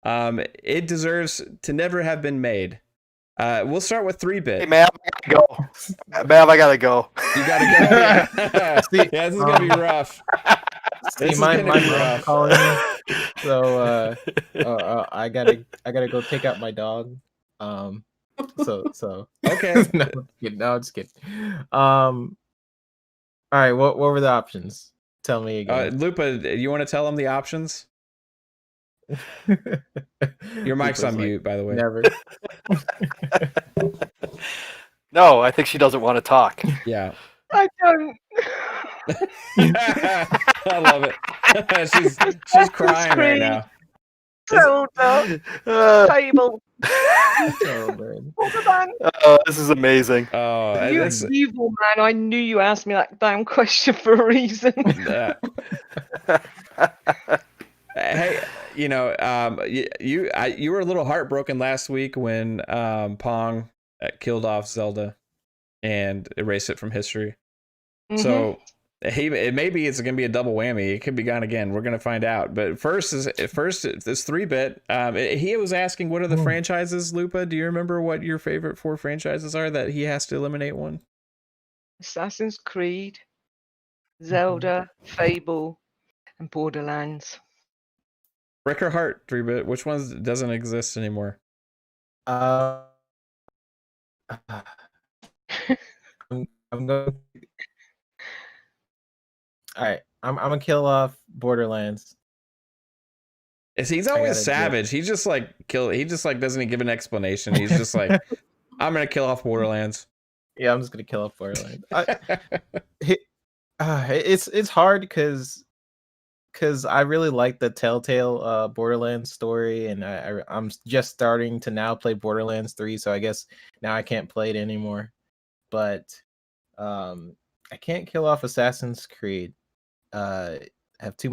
It deserves to never have been made. We'll start with 3-bit. Hey, Mav, I gotta go. Mav, I gotta go. You gotta go. Yeah, this is gonna be rough. See, my mom's calling me, so I gotta go take out my dog. So okay. No, just kidding. All right, what were the options? Tell me again. Lupa, you want to tell them the options? Your mic's on mute, by the way. Never. No, I think she doesn't want to talk. Yeah. I don't. I love it. She's crying right now. Zelda. Table. Oh, this is amazing. Oh, you evil man! I knew you asked me that damn question for a reason. Hey, you were a little heartbroken last week when Pong killed off Zelda and erased it from history. So maybe it's gonna be a double whammy. It could be gone again. We're gonna find out. But first it's 3-bit. He was asking what are the franchises, Lupa? Do you remember what your favorite 4 franchises are that he has to eliminate one? Assassin's Creed, Zelda, Fable, and Borderlands. Brick or Heart, 3-bit. Which ones doesn't exist anymore? I'm going. All right, I'm gonna kill off Borderlands. He's always savage. He just like He just like doesn't even give an explanation. He's just like, I'm gonna kill off Borderlands. Yeah, I'm just gonna kill off Borderlands. It's hard because I really like the Telltale Borderlands story, and I'm just starting to now play Borderlands 3, so I guess now I can't play it anymore. But I can't kill off Assassin's Creed. Have too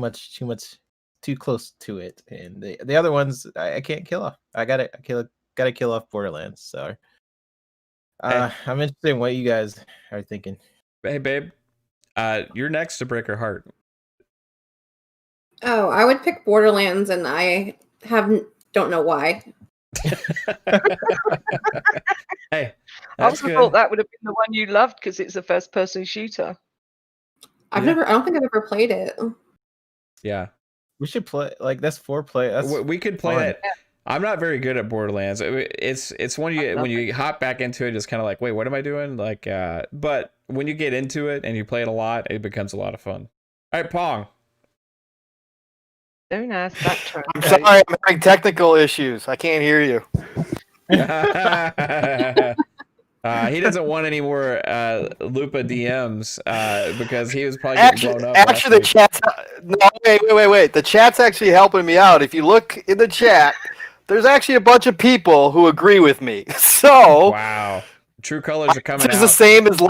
close to it, and the other ones I can't kill off. I gotta kill off Borderlands. So I'm interested in what you guys are thinking. Hey, babe, you're next to Break Her Heart. Oh, I would pick Borderlands, and I don't know why. Hey, I would have thought that would have been the one you loved because it's a first-person shooter. I don't think I've ever played it. Yeah, we should play. Like that's 4 play. We could play that. I'm not very good at Borderlands. It's when you hop back into it, it's kind of like, wait, what am I doing? Like, but when you get into it and you play it a lot, it becomes a lot of fun. All right, Pong. Don't ask that turn. I'm sorry, I'm having technical issues. I can't hear you. He doesn't want any more Lupa DMs because he was probably getting blown up. Actually, the chat's wait. The chat's actually helping me out. If you look in the chat, there's actually a bunch of people who agree with me. So wow, true colors are coming out. The same as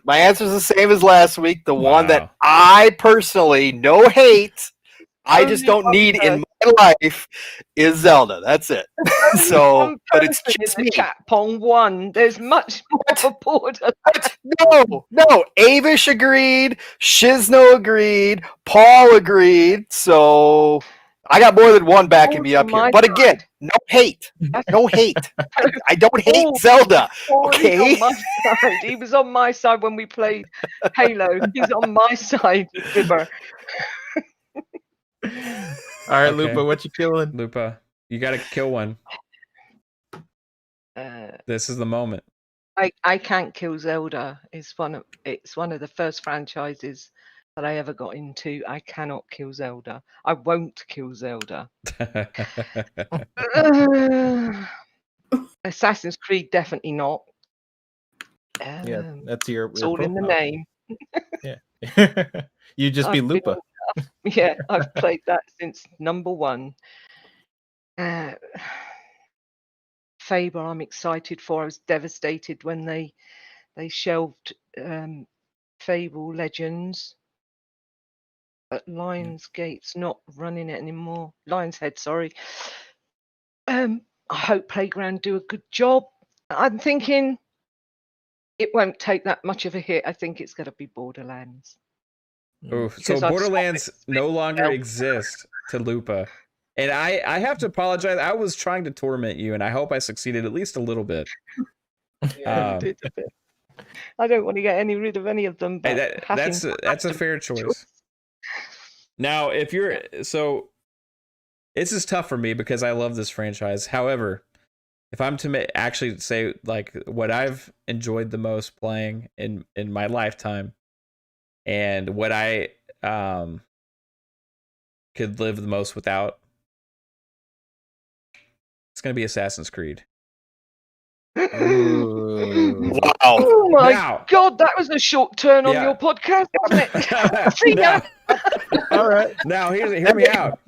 my answer is the same as last week. The one that I personally no hate, I just don't need in my life is Zelda. That's it. So, but it's just me. Chat Pong 1. There's much more border. No. Avish agreed. Shizno agreed. Paul agreed. So I got more than one backing me up here. But again, no hate. No hate. I don't hate Zelda. Okay. He was on my side when we played Halo. He's on my side, Fibber. All right, okay. Lupa, what you killing? Lupa, you got to kill one. This is the moment. I can't kill Zelda. It's one of the first franchises that I ever got into. I cannot kill Zelda. I won't kill Zelda. Assassin's Creed, definitely not. Yeah, that's your. It's all in the name. Yeah, you just be Lupa. Yeah, I've played that since number 1. Fable, I'm excited for. I was devastated when they shelved Fable Legends. But Lionsgate's not running it anymore. Lionshead, sorry. I hope Playground do a good job. I'm thinking it won't take that much of a hit. I think it's going to be Borderlands. Oof. So Borderlands no longer exists to Lupa. And I have to apologize. I was trying to torment you, and I hope I succeeded at least a little bit. Yeah, you did a bit. I don't want to get rid of any of them. But hey, that's a fair choice. Now, if you're this is tough for me because I love this franchise. However, if I'm to actually say like what I've enjoyed the most playing in my lifetime, and what I could live the most without, it's gonna be Assassin's Creed. Wow! Oh my God, that was a short turn on your podcast, wasn't it? See ya. All right. Now hear me out.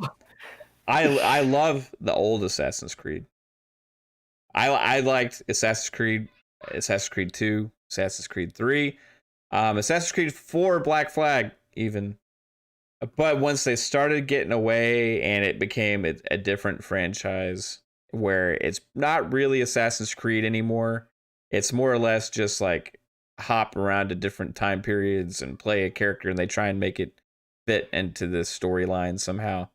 I love the old Assassin's Creed. I liked Assassin's Creed 2, Assassin's Creed 3, Assassin's Creed 4, Black Flag even. But once they started getting away and it became a different franchise where it's not really Assassin's Creed anymore, it's more or less just like hop around to different time periods and play a character and they try and make it fit into the storyline somehow.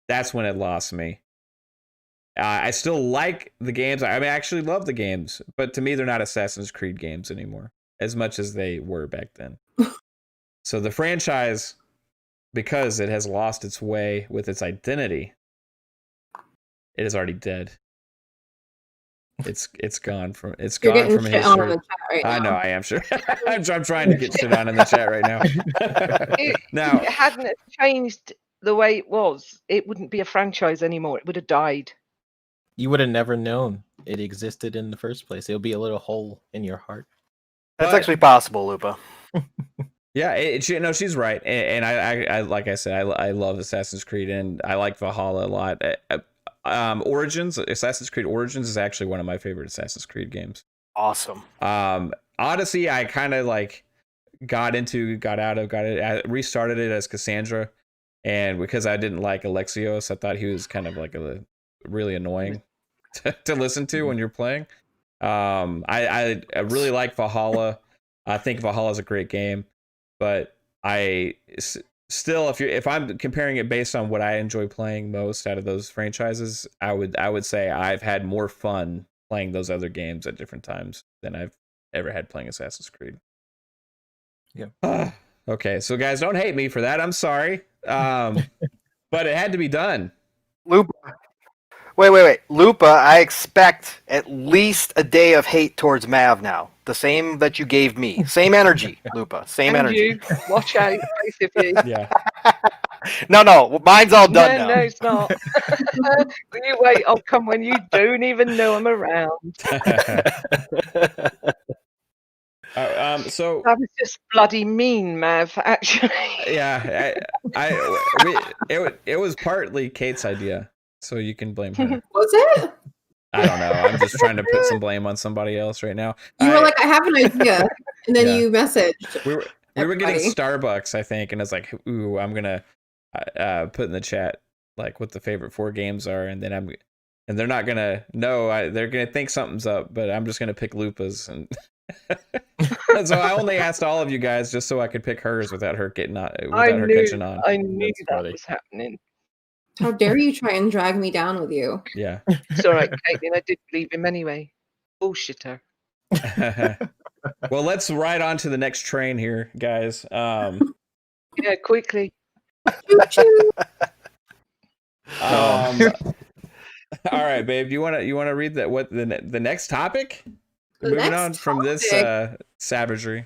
That's when it lost me. I still like the games. I actually love the games, but to me, they're not Assassin's Creed games anymore as much as they were back then. So the franchise, because it has lost its way with its identity, it is already dead. It's gone from You're gone getting from shit on in history. the chat right now. I know I am sure. I'm trying to get shit on in the chat right now. Now, If it hadn't have changed the way it was, it wouldn't be a franchise anymore. It would have died. You would have never known it existed in the first place. It would be a little hole in your heart. That's But- actually possible, Lupa. yeah, she's right, and I like I said, I love Assassin's Creed, and I like Valhalla a lot. Origins, Assassin's Creed Origins is actually one of my favorite Assassin's Creed games. Awesome. Odyssey, I kind of like I restarted it as Cassandra, and because I didn't like Alexios, I thought he was kind of like really annoying to listen to when you're playing. I really like Valhalla. I think Valhalla is a great game, but still, if I'm comparing it based on what I enjoy playing most out of those franchises, I would say I've had more fun playing those other games at different times than I've ever had playing Assassin's Creed. Yeah. Okay, so guys, don't hate me for that. I'm sorry, but it had to be done. Lupa. Wait. Lupa, I expect at least a day of hate towards Mav now. The same that you gave me. Same energy, Lupa. Same And energy. you, watch out, both of you. Yeah. No, mine's all done No, now. it's not. You wait, I'll come when you don't even know I'm around. So That was just bloody mean, Mav, actually. yeah, it was partly Kate's idea, so you can blame her. Was it? I don't know. I'm just trying to put some blame on somebody else right now. You were like, I have an idea, and then Yeah. you messaged. we were getting everybody. Starbucks, I think, and I was like, ooh, I'm gonna put in the chat like what the favorite 4 games are, and then and they're not gonna know. They're gonna think something's up, but I'm just gonna pick Lupa's, and so I only asked all of you guys just so I could pick hers without her catching on. I knew That's that funny. was happening. How dare you try and drag me down with you? Yeah. It's all right, Caitlin. I did believe him anyway. Bullshitter. Well, let's ride on to the next train here, guys. Yeah, quickly. Choo-choo. All right, babe. Do you want to read that? What the next topic? The Moving next on from this topic savagery.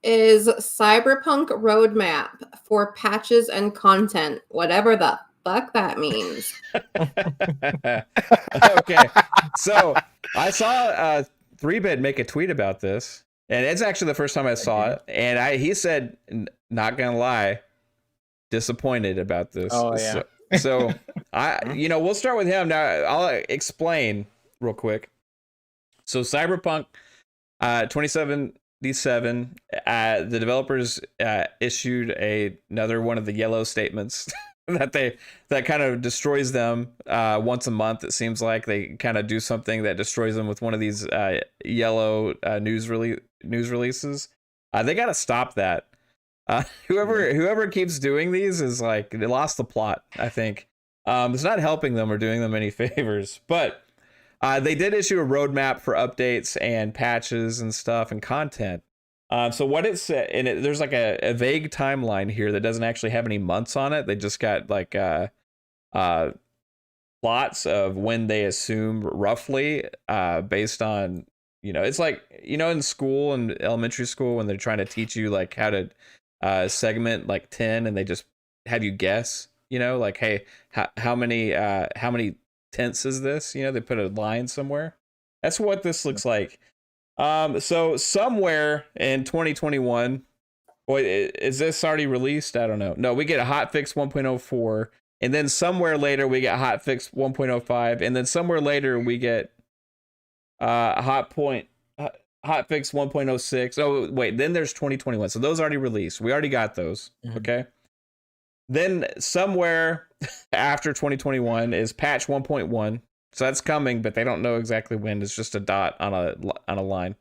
is Cyberpunk roadmap for patches and content, whatever the fuck that means. Okay, so I saw 3-Bit make a tweet about this, and it's actually the first time I saw it. And he said, not gonna lie, disappointed about this. Oh, yeah. So we'll start with him now. I'll explain real quick. So Cyberpunk 2077, the developers issued another one of the yellow statements that kind of destroys them once a month. It seems like they kind of do something that destroys them with one of these yellow news releases. They got to stop that. Whoever keeps doing these is like, they lost the plot, I think. It's not helping them or doing them any favors, but they did issue a roadmap for updates and patches and stuff and content. So what it said, and there's like a vague timeline here that doesn't actually have any months on it. They just got like plots of when they assume roughly based on, it's like, in school and elementary school when they're trying to teach you like how to segment like 10 and they just have you guess, like, hey, how many tenths is this? They put a line somewhere. That's what this looks like. So somewhere in 2021, boy, is this already released? I don't know. No, we get a hotfix 1.04, and then somewhere later we get hotfix 1.05, and then somewhere later we get hotfix 1.06. Oh wait, then there's 2021. So those already released. We already got those. Mhm. Okay. Then somewhere after 2021 is patch 1.1. So that's coming, but they don't know exactly when. It's just a dot on a line.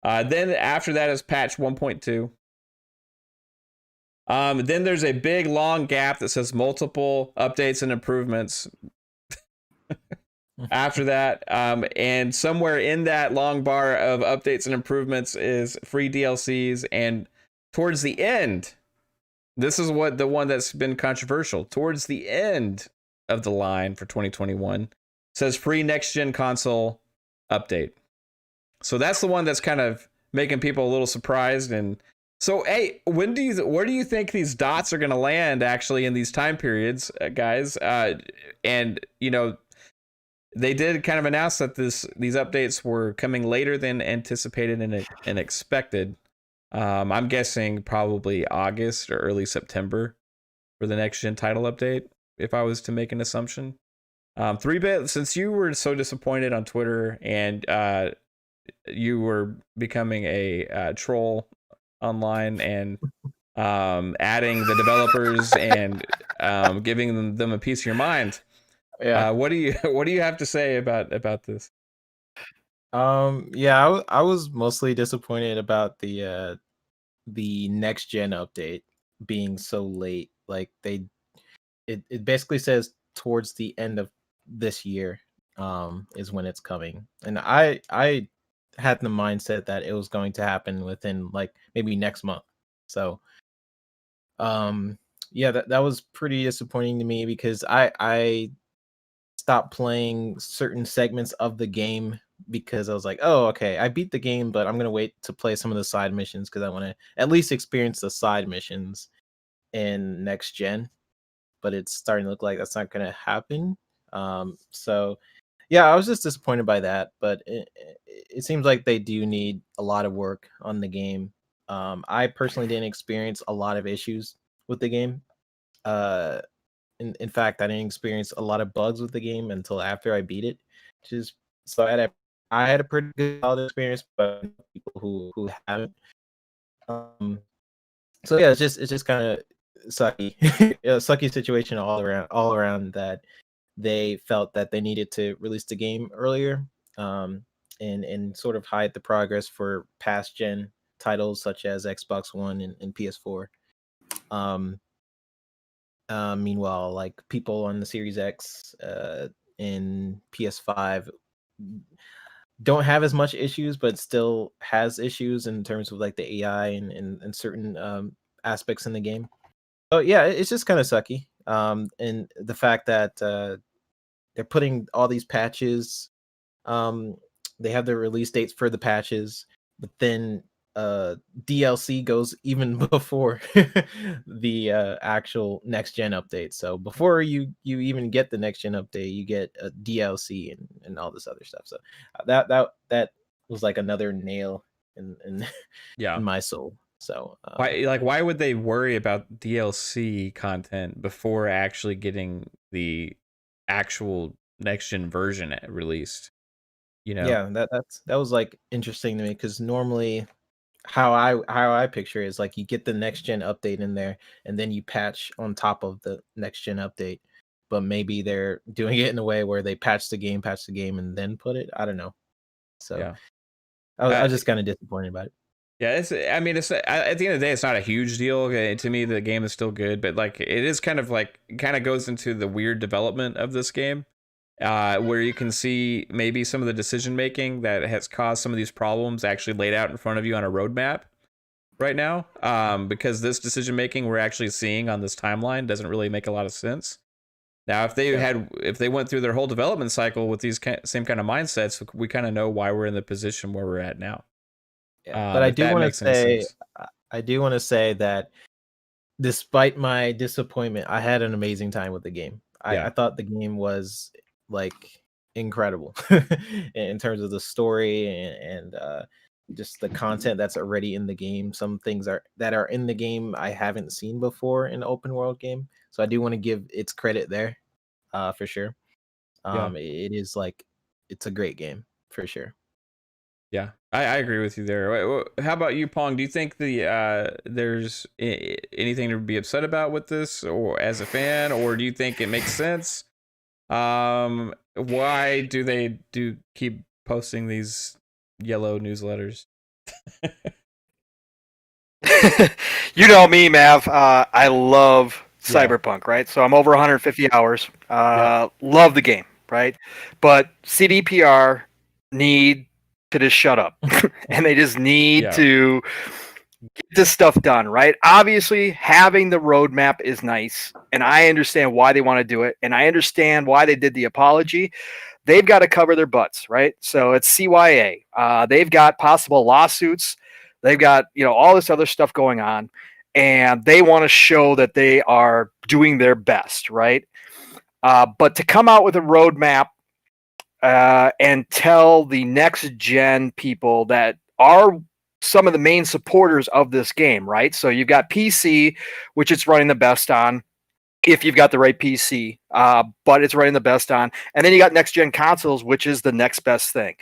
Then after that is patch 1.2. Then there's a big long gap that says multiple updates and improvements. After that, and somewhere in that long bar of updates and improvements is free DLCs, and towards the end, this is what the one that's been controversial. Towards the end of the line for 2021 says free next gen console update. So that's the one that's kind of making people a little surprised. And so, hey, where do you think these dots are going to land actually in these time periods, guys? And you know, they did kind of announce that these updates were coming later than anticipated and expected. I'm guessing probably August or early September for the next gen title update, if I was to make an assumption. 3-Bit, since you were so disappointed on Twitter and you were becoming a troll online and adding the developers and giving them a piece of your mind. Yeah. What do you have to say about this? Yeah, I was mostly disappointed about the next gen update being so late. Like it basically says towards the end of this year is when it's coming. And I had the mindset that it was going to happen within like maybe next month. So yeah, that was pretty disappointing to me because I stopped playing certain segments of the game because I was like, oh, okay, I beat the game, but I'm gonna wait to play some of the side missions because I want to at least experience the side missions in next gen. But it's starting to look like that's not gonna happen. So yeah, I was just disappointed by that. But it seems like they do need a lot of work on the game. I personally didn't experience a lot of issues with the game. Uh, in fact, I didn't experience a lot of bugs with the game until after I beat it. Just so I had a pretty good solid experience, but people who haven't. Um, so yeah, it's just kind of sucky, a sucky situation all around that they felt that they needed to release the game earlier, and sort of hide the progress for past gen titles such as Xbox One and PS4. Um, Meanwhile, like people on the Series X and PS5 don't have as much issues, but still has issues in terms of like the AI and certain aspects in the game. Oh yeah, it's just kind of sucky. And the fact that they're putting all these patches, um, they have their release dates for the patches, but then DLC goes even before the actual next gen update. So before you even get the next gen update, you get a DLC and all this other stuff. So that was like another nail in Yeah. in my soul. So Why would they worry about DLC content before actually getting the actual next gen version released? You know? yeah, that was like interesting to me because normally how I picture it is like you get the next gen update in there and then you patch on top of the next gen update. But maybe they're doing it in a way where they patch the game, and then put it. I don't know. So Yeah. I was just kind of disappointed about it. Yeah, I mean, it's at the end of the day, it's not a huge deal. To me, the game is still good, but like it is kind of goes into the weird development of this game, where you can see maybe some of the decision making that has caused some of these problems actually laid out in front of you on a roadmap right now. Because this decision making we're actually seeing on this timeline doesn't really make a lot of sense. Now, if they went through their whole development cycle with these same kind of mindsets, we kind of know why we're in the position where we're at now. Yeah, but I If do that want to makes any say, sense. that despite my disappointment, I had an amazing time with the game. Yeah. I thought the game was like incredible in terms of the story and just the content that's already in the game. Some things that are in the game I haven't seen before in an open world game. So I do want to give its credit there, for sure. Yeah. It is like it's a great game for sure. Yeah, I agree with you there. How about you, Pong? Do you think there's anything to be upset about with this, or as a fan, or do you think it makes sense? Why do they keep posting these yellow newsletters? You know me, Mav. I love Yeah. Cyberpunk, right? So I'm over 150 hours. Yeah. Love the game, right? But CDPR need to just shut up, and they just need Yeah. to get this stuff done, right? Obviously, having the roadmap is nice, and I understand why they want to do it, and I understand why they did the apology. They've got to cover their butts, right? So it's CYA. They've got possible lawsuits. They've got all this other stuff going on, and they want to show that they are doing their best, right? But to come out with a roadmap and tell the next gen people that are some of the main supporters of this game, right? So you've got PC, which it's running the best on if you've got the right PC, but it's running the best on. And then you got next gen consoles, which is the next best thing.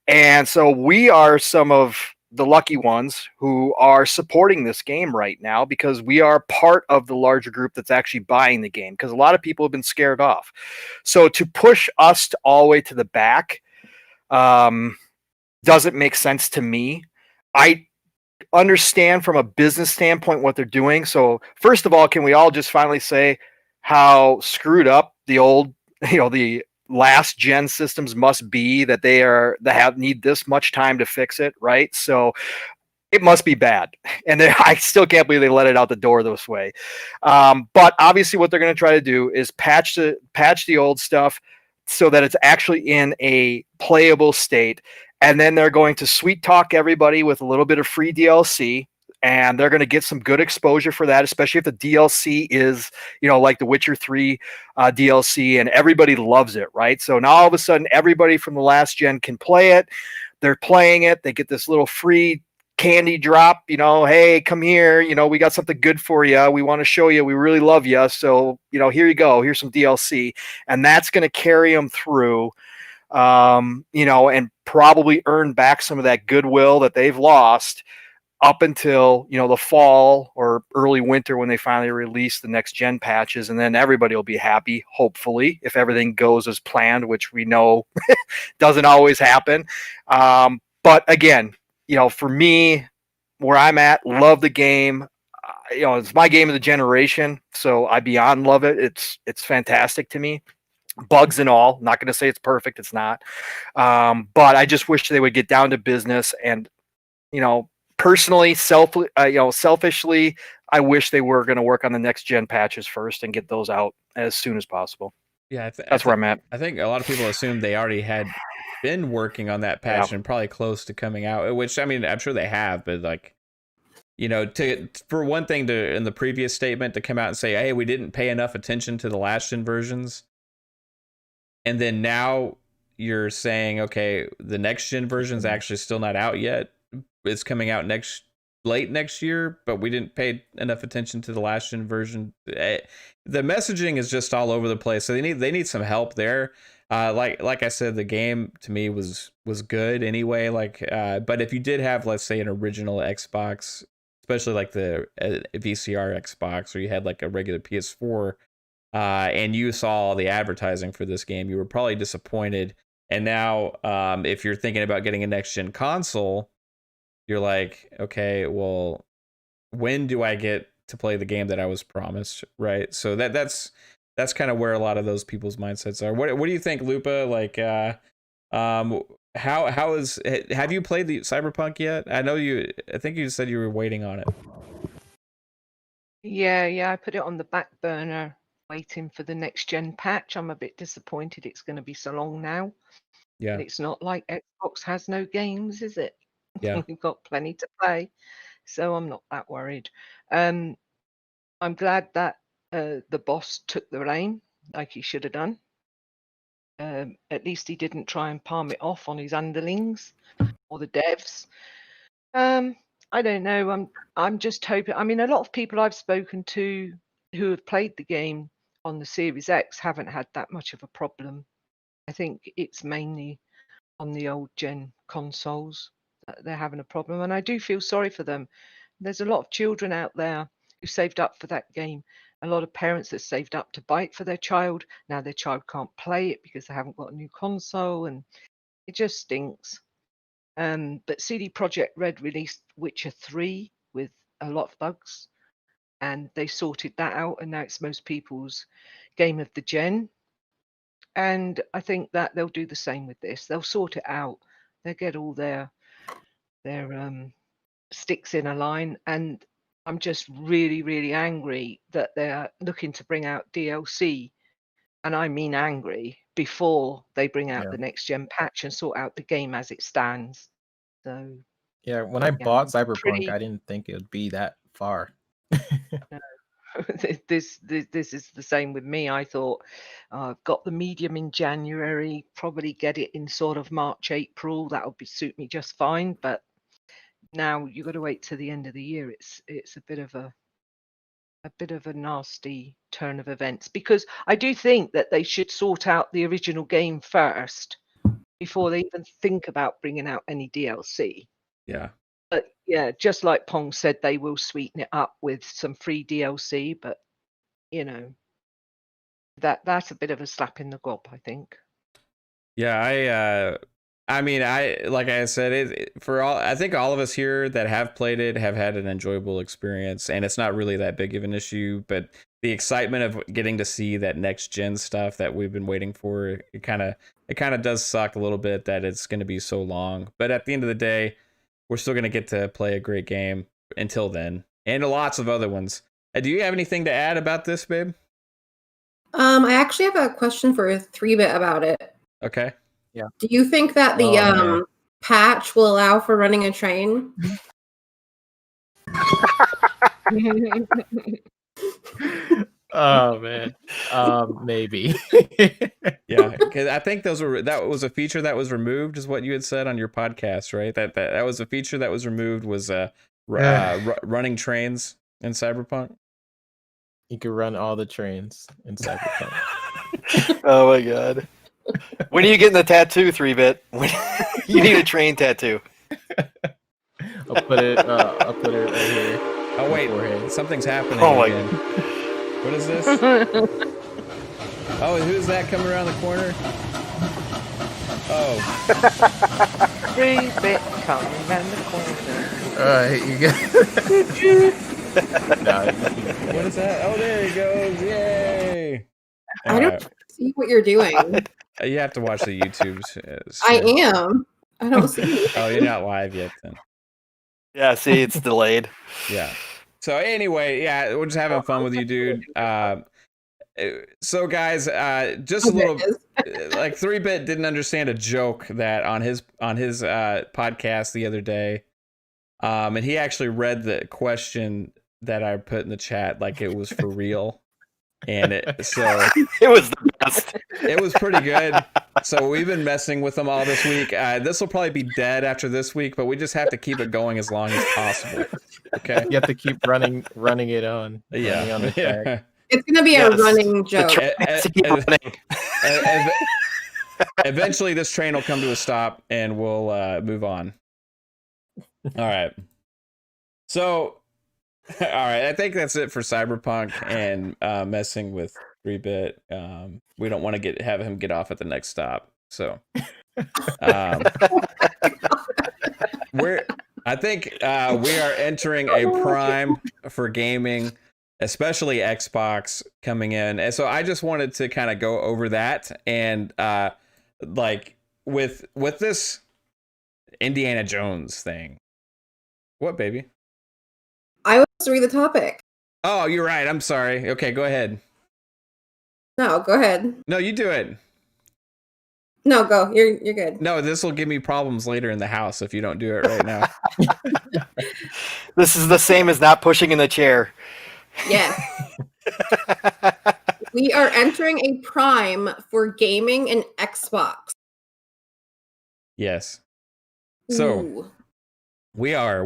And so we are some of the lucky ones who are supporting this game right now because we are part of the larger group that's actually buying the game because a lot of people have been scared off. So to push us all the way to the back doesn't make sense to me. I understand from a business standpoint what they're doing. So first of all, can we all just finally say how screwed up the old, the last gen systems must be that need this much time to fix it, right? So it must be bad, and I still can't believe they let it out the door this way. But obviously, what they're going to try to do is patch the old stuff so that it's actually in a playable state, and then they're going to sweet talk everybody with a little bit of free DLC, and they're going to get some good exposure for that, especially if the DLC is like the Witcher 3 DLC, and everybody loves it, right? So now all of a sudden, everybody from the last gen can play it. They're playing it. They get this little free candy drop, hey, come here, we got something good for you. We want to show you we really love you. So, here you go. Here's some DLC. And that's going to carry them through, and probably earn back some of that goodwill that they've lost up until, the fall or early winter when they finally release the next gen patches. And then everybody will be happy, hopefully, if everything goes as planned, which we know doesn't always happen. But again, for me, where I'm at, love the game. It's my game of the generation, so I beyond love it. It's fantastic to me. Bugs and all. Not going to say it's perfect. It's not. But I just wish they would get down to business. And personally, selfishly, I wish they were going to work on the next gen patches first and get those out as soon as possible. Yeah, that's where I'm at. I think a lot of people assumed they already had been working on that patch and probably close to coming out, which I mean, I'm sure they have, but like, for one thing in the previous statement to come out and say, hey, we didn't pay enough attention to the last gen versions. And then now you're saying, okay, the next gen version is actually still not out yet. It's coming out late next year, but we didn't pay enough attention to the last gen version. The messaging is just all over the place. So they need some help there. Like I said, the game to me was good anyway. But if you did have, let's say, an original Xbox, especially like the VCR Xbox, or you had like a regular PS4, and you saw the advertising for this game, you were probably disappointed. And now, if you're thinking about getting a next gen console, you're like, okay, well, when do I get to play the game that I was promised, right? So that's kind of where a lot of those people's mindsets are. What do you think, Lupa? Like, have you played the Cyberpunk yet? I think you said you were waiting on it. Yeah, I put it on the back burner, waiting for the next gen patch. I'm a bit disappointed it's going to be so long now. Yeah. And it's not like Xbox has no games, is it? Yeah. We've got plenty to play, so I'm not that worried. I'm glad that the boss took the reign like he should have done. At least he didn't try and palm it off on his underlings or the devs. I don't know. I'm just hoping. I mean, a lot of people I've spoken to who have played the game on the Series X haven't had that much of a problem. I think it's mainly on the old gen consoles. They're having a problem, and I do feel sorry for them. There's a lot of children out there who saved up for that game. A lot of parents that saved up to buy it for their child. Now their child can't play it because they haven't got a new console, and it just stinks. But CD Projekt Red released Witcher 3 with a lot of bugs, and they sorted that out, and now it's most people's game of the gen. And I think that they'll do the same with this. They'll sort it out. They'll get all their sticks in a line, and I'm just really, really angry that they're looking to bring out DLC, and I mean angry, before they bring out Yeah. the next gen patch and sort out the game as it stands. So Yeah, when I Yeah, bought Cyberpunk, pretty- I didn't think it would be that far. this is the same with me. I thought I've got the medium in January, probably get it in sort of March, April. That would suit me just fine. But now you got to wait to the end of the year. It's a bit of a nasty turn of events, because I do think that they should sort out the original game first before they even think about bringing out any DLC. Yeah. But yeah, just like Pong said, they will sweeten it up with some free DLC. But you know, that's a bit of a slap in the gob, I think. Yeah, I mean, like I said, for all, I think all of us here that have played it have had an enjoyable experience, and it's not really that big of an issue. But the excitement of getting to see that next gen stuff that we've been waiting for, it kind of does suck a little bit that it's going to be so long. But at the end of the day, we're still going to get to play a great game until then, and lots of other ones. Do you have anything to add about this, babe? I actually have a question for 3-bit about it. Okay. Do you think that the Oh, man. patch will allow for running a train? Oh man. Maybe. Yeah, because I think that was a feature that was removed, is what you had said on your podcast, right? That was a feature that was removed, was running trains in Cyberpunk. You could run all the trains in Cyberpunk. Oh my god. When are you getting the tattoo, 3-bit? You need a train tattoo. I'll put it right here. Oh wait, Beforehand. something's happening Oh my again. What is this? Oh, who's that coming around the corner? Oh, 3-bit coming around the corner. You go. No, what is that? Oh, there he goes! Yay! I don't see what you're doing. You have to watch the YouTube. I stream. am. I don't see. Oh, you're not live yet then. Yeah, see, it's delayed. Yeah. So anyway, yeah, we're just having fun with you, dude. So guys, just a little, like 3-bit didn't understand a joke that on his podcast the other day, and he actually read the question that I put in the chat like it was for real, and it was the best. It was pretty good. So we've been messing with them all this week. This will probably be dead after this week, but we just have to keep it going as long as possible. Okay. you have to keep running it on. Yeah. Running on the track. It's gonna be a running joke. Eventually, this train will come to a stop, and we'll move on. All right. So, all right. I think that's it for Cyberpunk and messing with 3-bit. We don't want to have him get off at the next stop. So, I think we are entering a prime for gaming, especially Xbox coming in. And so I just wanted to kind of go over that, and like with this Indiana Jones thing. What, baby? I was to read the topic. Oh, you're right. I'm sorry. Okay, go ahead. No, go ahead. No, you do it. No, go. You're good. No, this will give me problems later in the house if you don't do it right now. This is the same as not pushing in the chair. Yeah. We are entering a prime for gaming and Xbox. Yes. So Ooh. we are.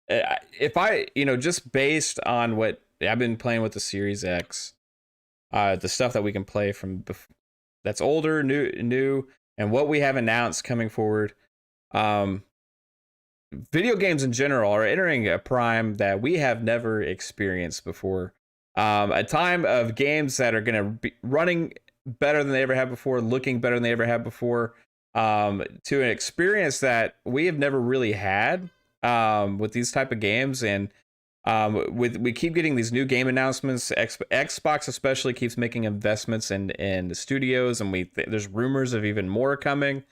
If I, just based on what I've been playing with the Series X, the stuff that we can play from that's older, new, and what we have announced coming forward, um, video games in general are entering a prime that we have never experienced before. A time of games that are going to be running better than they ever have before, looking better than they ever have before, to an experience that we have never really had with these type of games. And we keep getting these new game announcements. Xbox especially keeps making investments in the studios, and there's rumors of even more coming.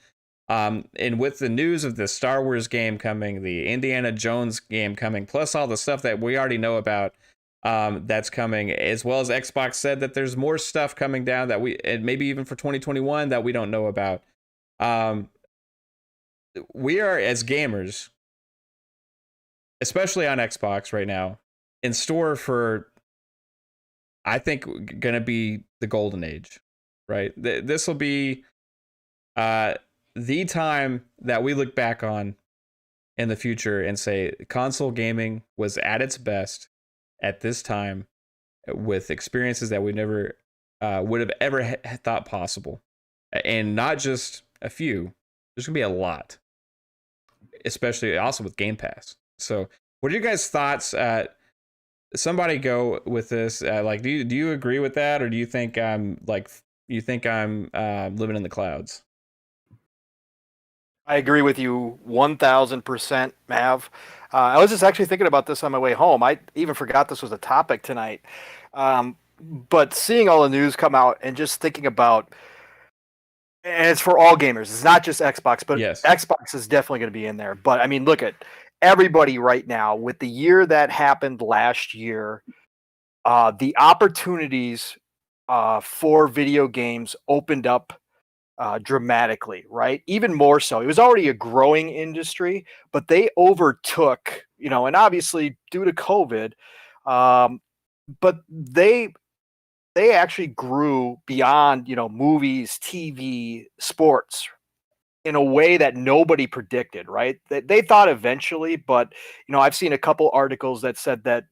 And with the news of the Star Wars game coming, the Indiana Jones game coming, plus all the stuff that we already know about, that's coming, as well as Xbox said that there's more stuff coming down that and maybe even for 2021 that we don't know about. We are, as gamers, especially on Xbox right now, in store for, I think, going to be the golden age, right? This will be the time that we look back on in the future and say console gaming was at its best at this time, with experiences that we never would have ever thought possible. And not just a few, there's gonna be a lot, especially also with Game Pass. So what are you guys' thoughts? Somebody go with this. Like, do you agree with that, or do you think I'm living in the clouds? I agree with you 1000%, Mav. I was just actually thinking about this on my way home. I even forgot this was a topic tonight. But seeing all the news come out and just thinking about, and it's for all gamers. It's not just Xbox, but Yes. Xbox is definitely going to be in there. But I mean, look at everybody right now with the year that happened last year. The opportunities for video games opened up dramatically, right? Even more so. It was already a growing industry, but they overtook, and obviously due to COVID, but they actually grew beyond, movies, TV, sports in a way that nobody predicted, right? They thought eventually, but I've seen a couple articles that said that,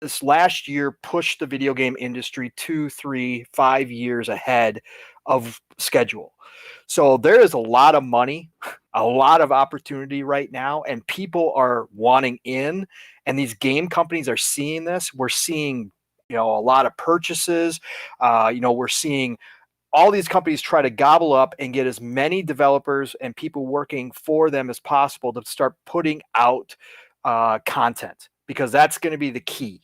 this last year pushed the video game industry 2, 3, 5 years ahead of schedule. So there is a lot of money, a lot of opportunity right now, and people are wanting in. And these game companies are seeing this. We're seeing, a lot of purchases. We're seeing all these companies try to gobble up and get as many developers and people working for them as possible to start putting out content, because that's going to be the key.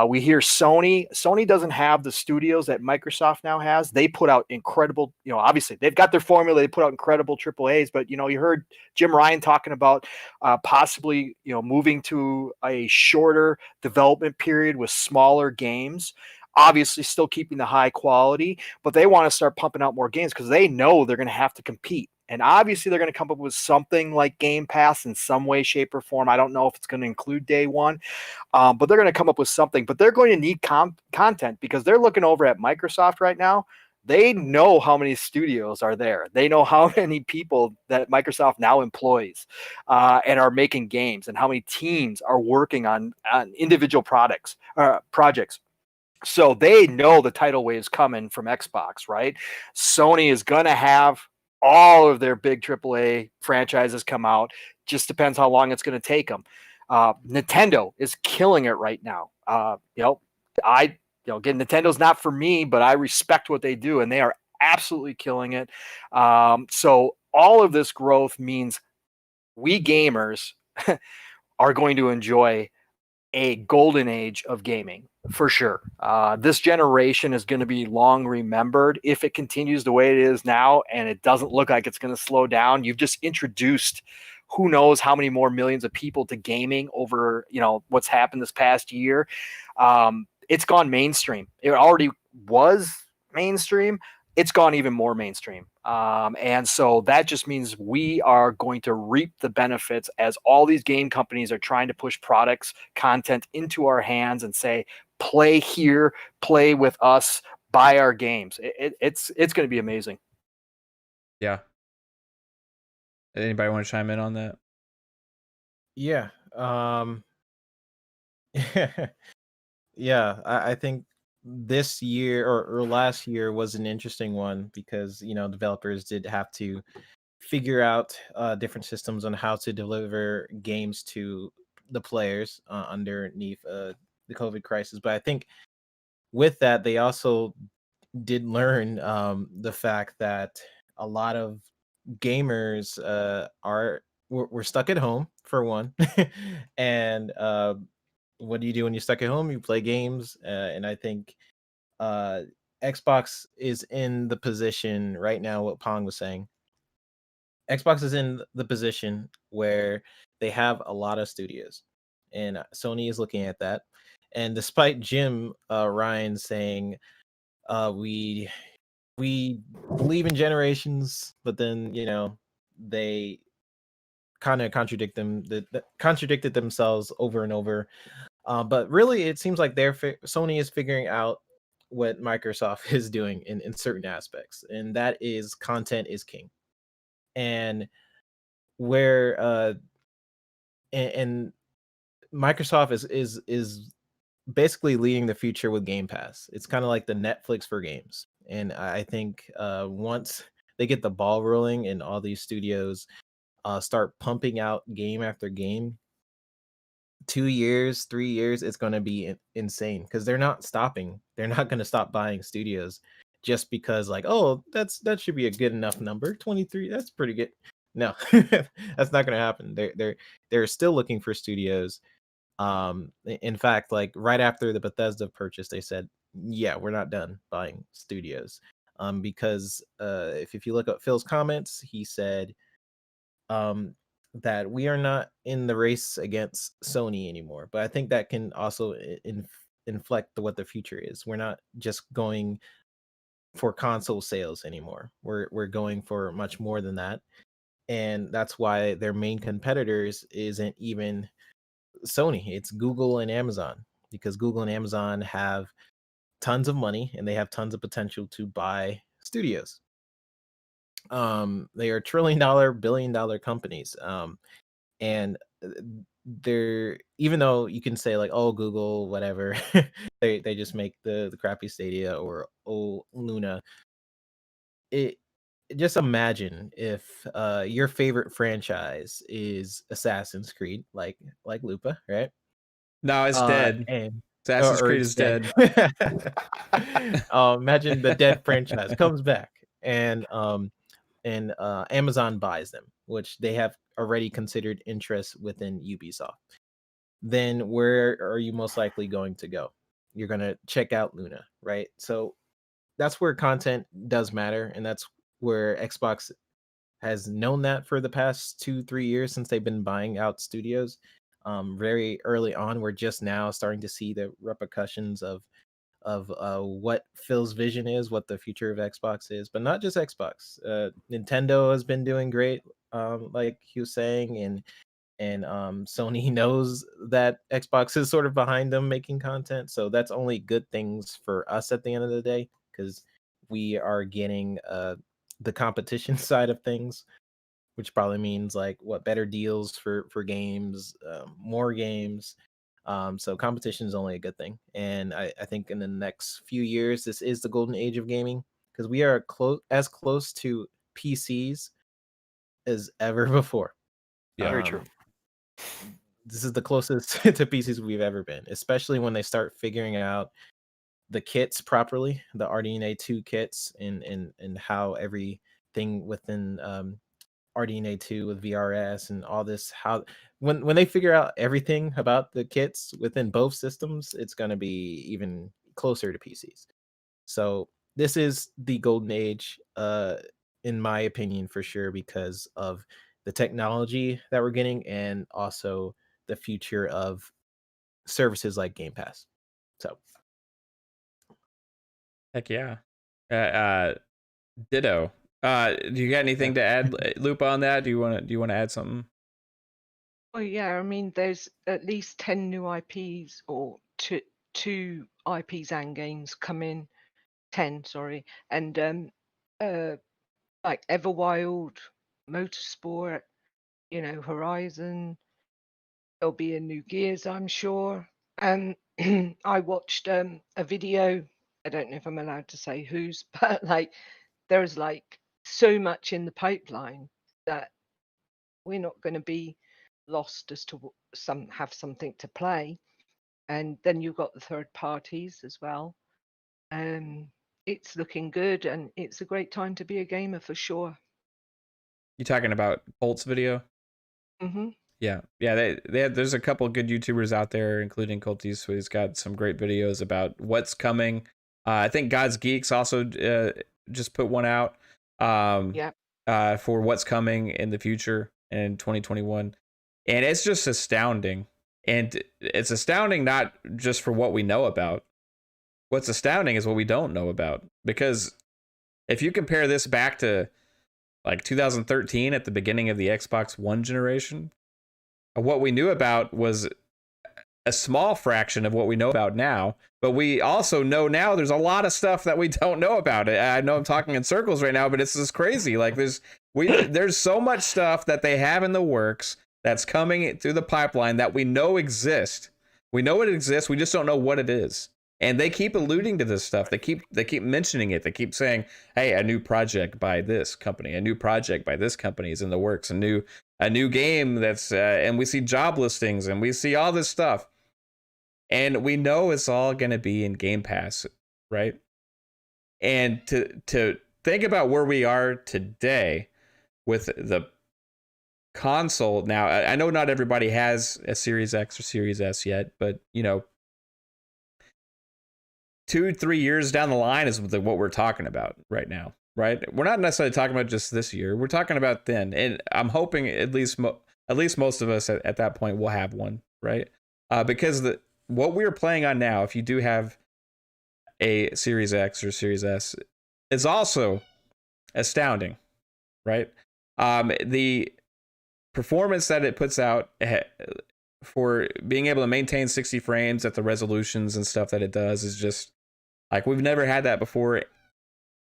We hear Sony doesn't have the studios that Microsoft now has. They put out incredible, obviously they've got their formula. They put out incredible AAAs, but you heard Jim Ryan talking about possibly, moving to a shorter development period with smaller games. Obviously still keeping the high quality, but they want to start pumping out more games because they know they're going to have to compete. And obviously they're going to come up with something like Game Pass in some way, shape, or form. I don't know if it's going to include day one, but they're going to come up with something. But they're going to need content, because they're looking over at Microsoft right now. They know how many studios are there. They know how many people that Microsoft now employs and are making games, and how many teams are working on individual projects. So they know the tidal wave's coming from Xbox, right? Sony is going to have all of their big AAA franchises come out. Just depends how long it's going to take them. Nintendo is killing it right now. Again, Nintendo's not for me, but I respect what they do, and they are absolutely killing it. So all of this growth means we gamers are going to enjoy a golden age of gaming for sure. This generation is going to be long remembered if it continues the way it is now, and it doesn't look like it's going to slow down. You've just introduced who knows how many more millions of people to gaming over, what's happened this past year. It's gone mainstream. It already was mainstream. It's gone even more mainstream. And so that just means we are going to reap the benefits as all these game companies are trying to push products, content into our hands and say, play here, play with us, buy our games. It's going to be amazing. Yeah. Anybody want to chime in on that? Yeah. Yeah, I think this year or last year was an interesting one because developers did have to figure out different systems on how to deliver games to the players underneath the COVID crisis. But I think with that, they also did learn the fact that a lot of gamers we're stuck at home for one, and what do you do when you're stuck at home? You play games, and I think uh, Xbox is in the position right now. What Pong was saying, Xbox is in the position where they have a lot of studios, and Sony is looking at that. And despite Jim Ryan saying we believe in generations, but then they kind of contradicted themselves over and over. But really, it seems like Sony is figuring out what Microsoft is doing in certain aspects, and that is content is king. And where and Microsoft is basically leading the future with Game Pass. It's kind of like the Netflix for games. And I think once they get the ball rolling and all these studios start pumping out game after game, 2 years, 3 years, it's going to be insane because they're not stopping. They're not going to stop buying studios just because, like, oh, that should be a good enough number. 23, that's pretty good. No, that's not going to happen. They're still looking for studios. In fact, like right after the Bethesda purchase, they said, yeah, we're not done buying studios. Because if you look at Phil's comments, he said that we are not in the race against Sony anymore. But I think that can also inflect what the future is. We're not just going for console sales anymore. We're going for much more than that. And that's why their main competitors isn't even Sony, it's Google and Amazon, because Google and Amazon have tons of money and they have tons of potential to buy studios. They are $1 trillion, billion-dollar companies. And they're, even though you can say like, oh, Google, whatever, they just make the crappy Stadia, or oh, Luna. Just imagine if your favorite franchise is Assassin's Creed, like Lupa, right? No, it's dead. And Assassin's or Creed it's is dead. Imagine the dead franchise comes back, and Amazon buys them, which they have already considered interest within Ubisoft. Then where are you most likely going to go? You're going to check out Luna, right? So that's where content does matter, and that's where Xbox has known that for the past 2-3 years since they've been buying out studios. Very early on, we're just now starting to see the repercussions of what Phil's vision is, what the future of Xbox is, but not just Xbox. Nintendo has been doing great, like he was saying, and Sony knows that Xbox is sort of behind them making content, so that's only good things for us at the end of the day, because we are getting the competition side of things, which probably means like what better deals for games, more games. So competition is only a good thing, and I think in the next few years this is the golden age of gaming, because we are close to PCs as ever before. Yeah. Very true. This is the closest to PCs we've ever been, especially when they start figuring out the kits properly, the RDNA 2 kits, and how everything within RDNA 2 with VRS and all this, how when they figure out everything about the kits within both systems, it's going to be even closer to PCs. So this is the golden age, in my opinion, for sure, because of the technology that we're getting, and also the future of services like Game Pass. So Heck yeah. Ditto. Do you got anything to add, Lupa, on that? Do you want to add something? Oh yeah, I mean, there's at least 10 new IPs, or two IPs and games coming. 10, sorry, and like Everwild, Motorsport, Horizon. There'll be a new Gears, I'm sure. And I watched a video. I don't know if I'm allowed to say whose, but like there's like so much in the pipeline. that we're not going to be lost as to have something to play. And then you've got the third parties as well. It's looking good, and it's a great time to be a gamer for sure. You talking about Colt's video? Mm-hmm. Yeah, there's a couple of good YouTubers out there, including Colties, so he's got some great videos about what's coming. I think God's Geeks also just put one out for what's coming in the future in 2021, and it's just astounding. And it's astounding not just for what we know about. What's astounding is what we don't know about, because if you compare this back to like 2013 at the beginning of the Xbox One generation, what we knew about was a small fraction of what we know about now, but we also know now there's a lot of stuff that we don't know about it. I know I'm talking in circles right now, but it's just crazy. Like there's so much stuff that they have in the works that's coming through the pipeline that we know exists. We know it exists. We just don't know what it is. And they keep alluding to this stuff. They keep mentioning it. They keep saying, "Hey, a new project by this company, a new project by this company is in the works, a new game that's," and we see job listings and we see all this stuff, and we know it's all going to be in Game Pass, right? And to think about where we are today with the console now, I know not everybody has a Series X or Series S yet, but 2-3 years down the line is what we're talking about right now, right? We're not necessarily talking about just this year. We're talking about then, and I'm hoping at least most of us at that point will have one, right? Because what we're playing on now, if you do have a Series X or Series S, is also astounding, right? The performance that it puts out for being able to maintain 60 frames at the resolutions and stuff that it does is just like, we've never had that before,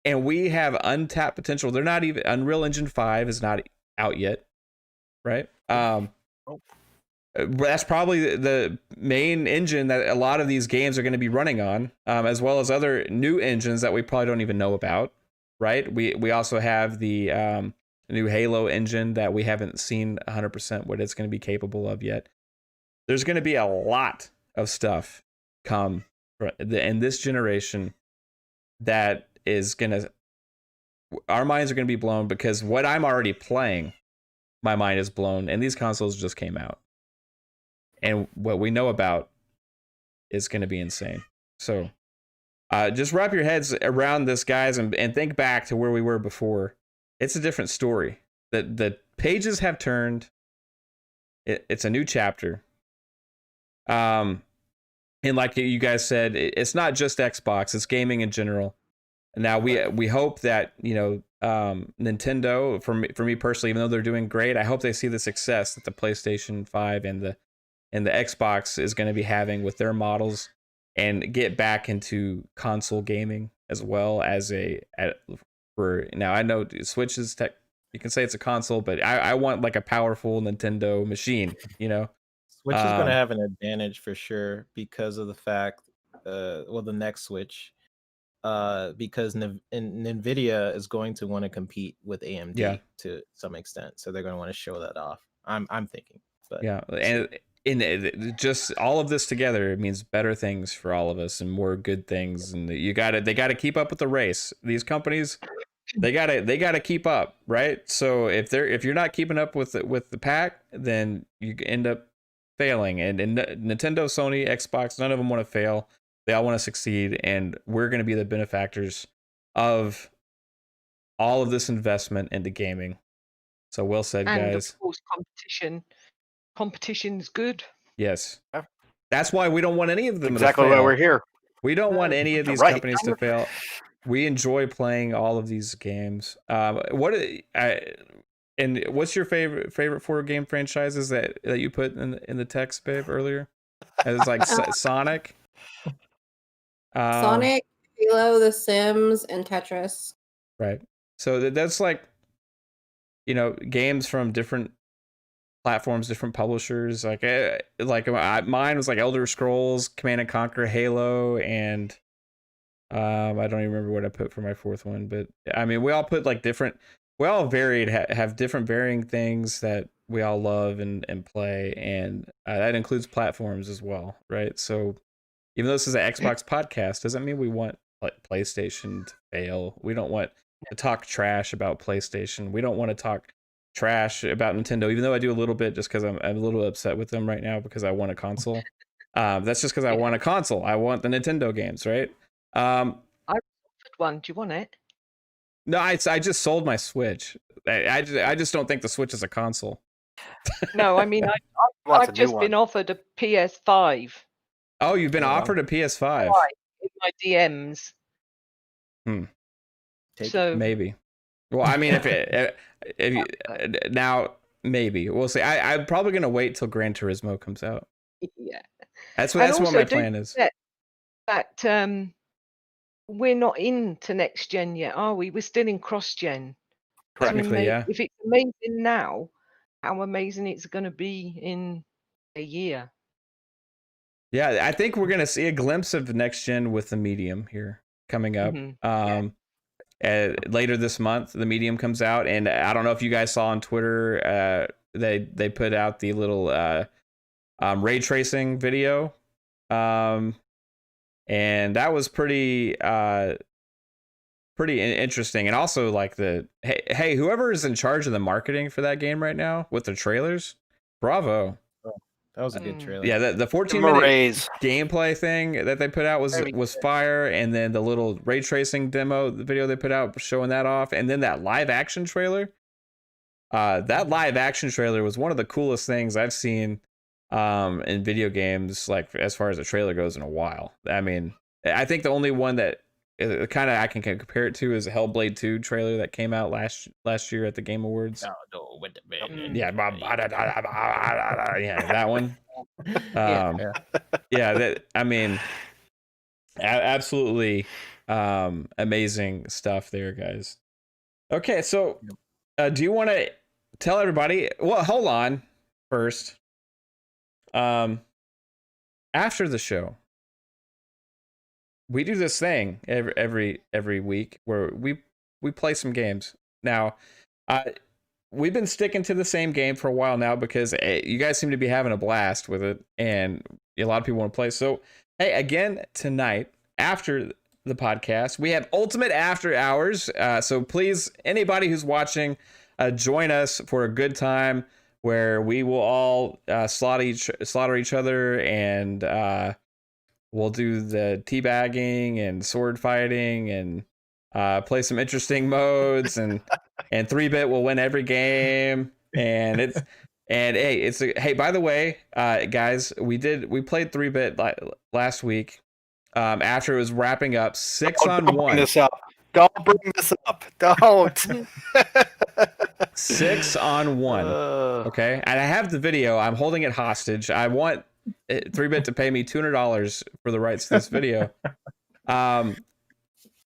and we have untapped potential. They're not even, Unreal Engine 5 is not out yet, right? That's probably the main engine that a lot of these games are going to be running on, as well as other new engines that we probably don't even know about, right? We also have the new Halo engine that we haven't seen 100% what it's going to be capable of yet. There's going to be a lot of stuff come in this generation that is going to, our minds are going to be blown, because what I'm already playing, my mind is blown, and these consoles just came out. And what we know about is going to be insane. So just wrap your heads around this, guys, and think back to where we were before. It's a different story. The pages have turned. It's a new chapter. And like you guys said, it's not just Xbox, it's gaming in general. And now we hope that, Nintendo, for me personally, even though they're doing great, I hope they see the success that the PlayStation 5 and the Xbox is going to be having with their models, and get back into console gaming as well as now I know Switch is you can say it's a console, but I want like a powerful Nintendo machine, Switch is going to have an advantage for sure because of the fact, the next Switch, because NVIDIA is going to want to compete with AMD to some extent, so they're going to want to show that off. I'm thinking, but yeah, and just all of this together, it means better things for all of us and more good things. And they got to keep up with the race. These companies, they got to keep up, right? So if you're not keeping up with the pack, then you end up failing. And Nintendo, Sony, Xbox, none of them want to fail. They all want to succeed, and we're going to be the benefactors of all of this investment into gaming. So well said, and guys. Of course, competition's good. Yes. That's why we don't want any of them exactly to fail. Why we're here. We don't want any of these Right. companies to fail. We enjoy playing all of these games. And what's your favorite 4 game franchises that you put in the text, babe, earlier? It's like Sonic. Sonic, Halo, The Sims, and Tetris. Right. So that's like, games from different platforms, different publishers. Like mine was like Elder Scrolls, Command and Conquer, Halo, and I don't even remember what I put for my 4th one, but I mean, we all put like different we all varied have different varying things that we all love and play, and that includes platforms as well, right? So even though this is an Xbox podcast, doesn't mean we want like PlayStation to fail. We don't want to talk trash about PlayStation. We don't want to talk trash about Nintendo, even though I do a little bit, just because I'm a little upset with them right now because I want a console. That's just because I want a console. I want the Nintendo games, right? I offered one. Do you want it? No, I just sold my Switch. I just don't think the Switch is a console. No, I mean Wants a I've new just been one. offered a PS5 Oh, you've been Oh, wow. offered a PS5. in my DMs. Take it. So Maybe. Well, I mean, if you, now maybe we'll see. I'm probably gonna wait till Gran Turismo comes out. yeah. That's And what also, my don't plan is. forget that we're not into next gen yet, are we? We're still in cross gen. Correct. Technically, yeah. If it's amazing now, how amazing it's going to be in a year. Yeah, I think we're gonna see a glimpse of next gen with the Medium here coming up. Mhm. Later this month, the Medium comes out, and I don't know if you guys saw on Twitter, they put out the little ray tracing video, and that was pretty interesting. And also like hey, whoever is in charge of the marketing for that game right now with the trailers, bravo. That was a good trailer. Yeah, the 14-minute Raise. gameplay thing that they put out was Very good. fire, and then the little ray tracing demo, the video they put out showing that off, and then that live action trailer. That live action trailer was one of the coolest things I've seen in video games, like as far as a trailer goes, in a while. I mean, I think the only one that kind of I can compare it to is a Hellblade 2 trailer that came out last year at the Game Awards. Oh, no, with the man. Yeah, yeah, that one. Yeah. That, I mean, absolutely amazing stuff there, guys. Okay, so do you want to tell everybody? Well, hold on first. After the show, we do this thing every week where we play some games. Now, we've been sticking to the same game for a while now because you guys seem to be having a blast with it, and a lot of people want to play. So, hey, again tonight after the podcast, we have Ultimate After Hours. So please, anybody who's watching, join us for a good time where we will all slaughter each other, and we'll do the teabagging and sword fighting and play some interesting modes, and 3-bit will win every game. And hey, by the way, guys, we played 3-bit last week. After it was wrapping up 6-on-1. Don't bring this up. Don't bring this up. Don't. 6-on-1. Okay, and I have the video. I'm holding it hostage. I want 3-bit to pay me $200 for the rights to this video. 1,000.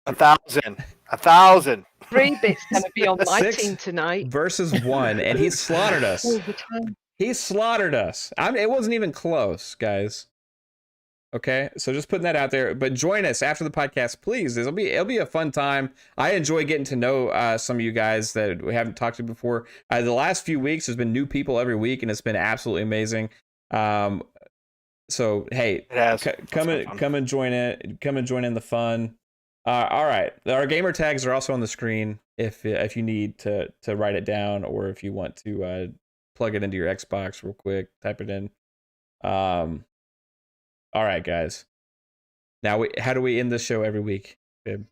1,000. 3-bit's going to be on my 6 team tonight. versus 1, and he slaughtered us. All the time. He slaughtered us. It wasn't even close, guys. Okay, so just putting that out there. But join us after the podcast, please. It'll be a fun time. I enjoy getting to know some of you guys that we haven't talked to before. The last few weeks, there's been new people every week, and it's been absolutely amazing. So hey, It has. come and join it. Come and join in the fun. All right, our gamer tags are also on the screen if you need to write it down, or if you want to plug it into your Xbox real quick, type it in. All right, guys. Now, how do we end the show every week, babe?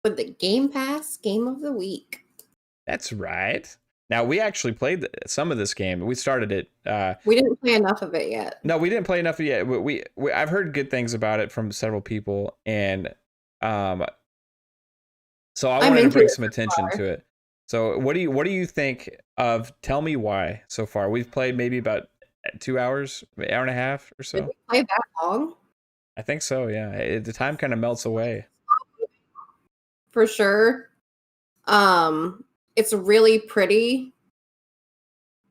With the Game Pass Game of the Week. That's right. Now, we actually played some of this game. We started it. We didn't play enough of it yet. No, we didn't play enough yet. I've heard good things about it from several people, and so I wanted to bring some attention to it. So, what do you think of Tell Me Why so far? We've played maybe about 2 hours, an hour and a half or so. Did we play that long? I think so. Yeah, the time kind of melts away. For sure. It's really pretty,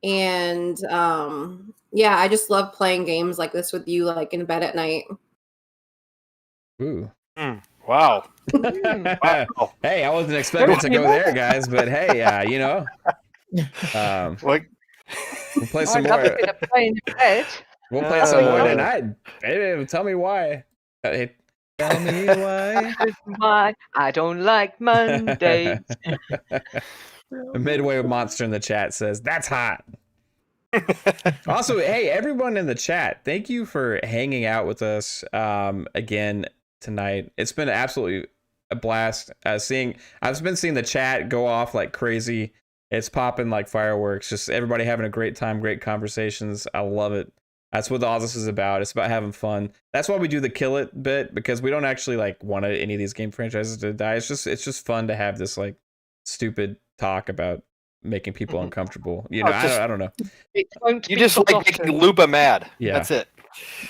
and yeah, I just love playing games like this with you, like in bed at night. Ooh. Wow. Mm. Hey, I wasn't expecting to go there, guys, but hey, What? we'll play I some love a more. bit of playing in bed. We'll play some more Uh, tonight. Hey, tell me why. Hey, tell me why. Why I don't like Mondays. A Midway Monster in the chat says that's hot. Also, hey, everyone in the chat, thank you for hanging out with us again tonight. It's been absolutely a blast. I've been seeing the chat go off like crazy. It's popping like fireworks. Just everybody having a great time, great conversations. I love it. That's what all this is about. It's about having fun. That's why we do the kill it bit, because we don't actually like want any of these game franchises to die. It's just fun to have this like stupid talk about making people uncomfortable. You know, just- I don't know. It won't You be just like forgotten. making Lupa mad. Yeah. That's it.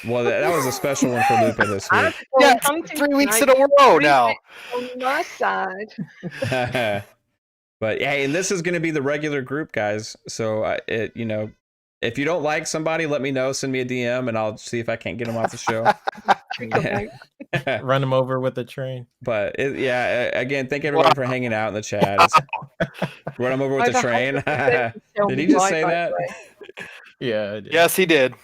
Well, that was a special one for Lupa this I'm week. still Yeah, hunting 3 weeks in tonight. a row Three now. bits on my side. But hey, and this is going to be the regular group, guys. So if you don't like somebody, let me know. Send me a DM, and I'll see if I can't get them off the show. Run them over with the train. But again, thank everybody for hanging out in the chat. Run them over with the I've train. 100% tell Did me he just why, say by the that? way. Yeah, I did. Yes, he did.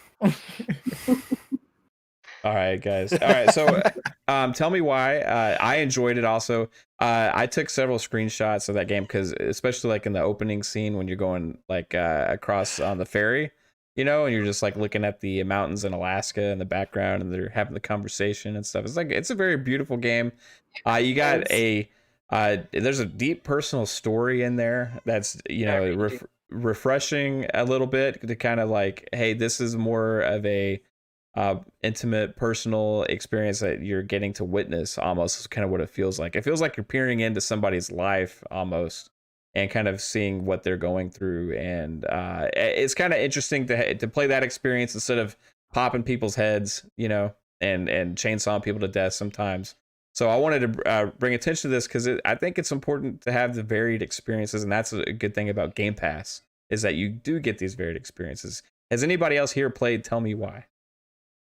All right, guys. All right, so tell me why. I enjoyed it also. I took several screenshots of that game because, especially like in the opening scene when you're going like across on the ferry, and you're just like looking at the mountains in Alaska in the background, and they're having the conversation and stuff. It's a very beautiful game. You got there's a deep personal story in there that's refreshing a little bit to kind of like, hey, this is more of a intimate personal experience that you're getting to witness. Almost is kind of what it feels like. It feels like you're peering into somebody's life almost, and kind of seeing what they're going through. And it's kind of interesting to play that experience instead of popping people's heads, and chainsawing people to death sometimes. So I wanted to bring attention to this because I think it's important to have the varied experiences, and that's a good thing about Game Pass is that you do get these varied experiences. Has anybody else here played Tell Me Why?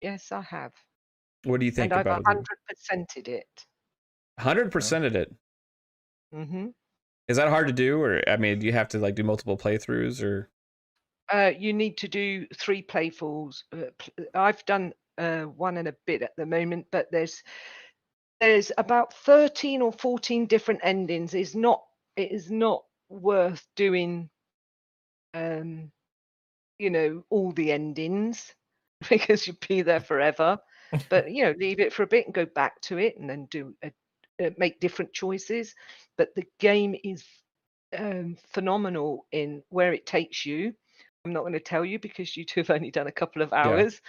Yes, I have. What do you think And I've about it? 100%ed it. 100%ed it. Mm-hmm. Is that hard to do, or I mean, do you have to like do multiple playthroughs, or? You need to do 3 playfuls. I've done 1 and a bit at the moment, but there's about 13 or 14 different endings. It is not worth doing all the endings because you'd be there forever. But leave it for a bit and go back to it, and then make different choices. But the game is phenomenal in where it takes you. I'm not going to tell you because you two have only done a couple of hours,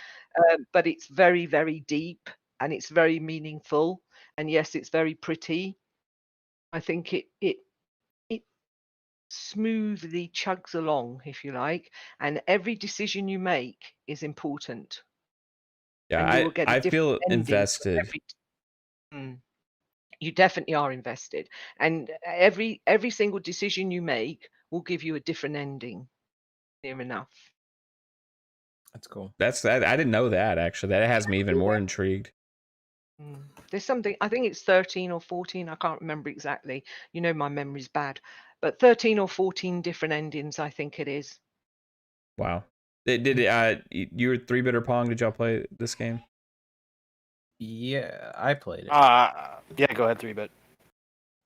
but it's very, very deep and it's very meaningful. And yes, it's very pretty. I think it smoothly chugs along, if you like, and every decision you make is important. Yeah, And you will get a I different feel ending for invested. You definitely are invested, and every single decision you make will give you a different ending. Near enough. That's cool. I didn't know that actually. That has me even more intrigued. There's something, I think it's 13 or 14. I can't remember exactly. My memory's bad, but 13 or 14 different endings. I think it is. Wow. Did you were 3-bit or Pong? Did y'all play this game? Yeah, I played it. Yeah, go ahead, 3-bit.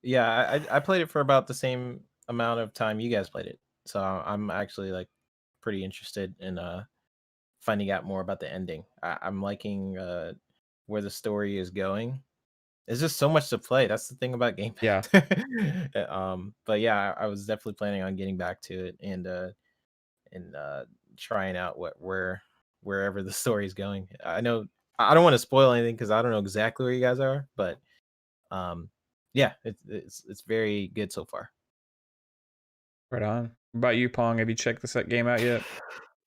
Yeah, I played it for about the same amount of time you guys played it. So I'm actually like pretty interested in finding out more about the ending. I'm liking where the story is going. It's just so much to play. That's the thing about Game Pass. Yeah. But yeah, I was definitely planning on getting back to it and trying out wherever the story is going. I know I don't want to spoil anything because I don't know exactly where you guys are, but yeah, it's very good so far. Right on. What about you, Pong? Have you checked this game out yet?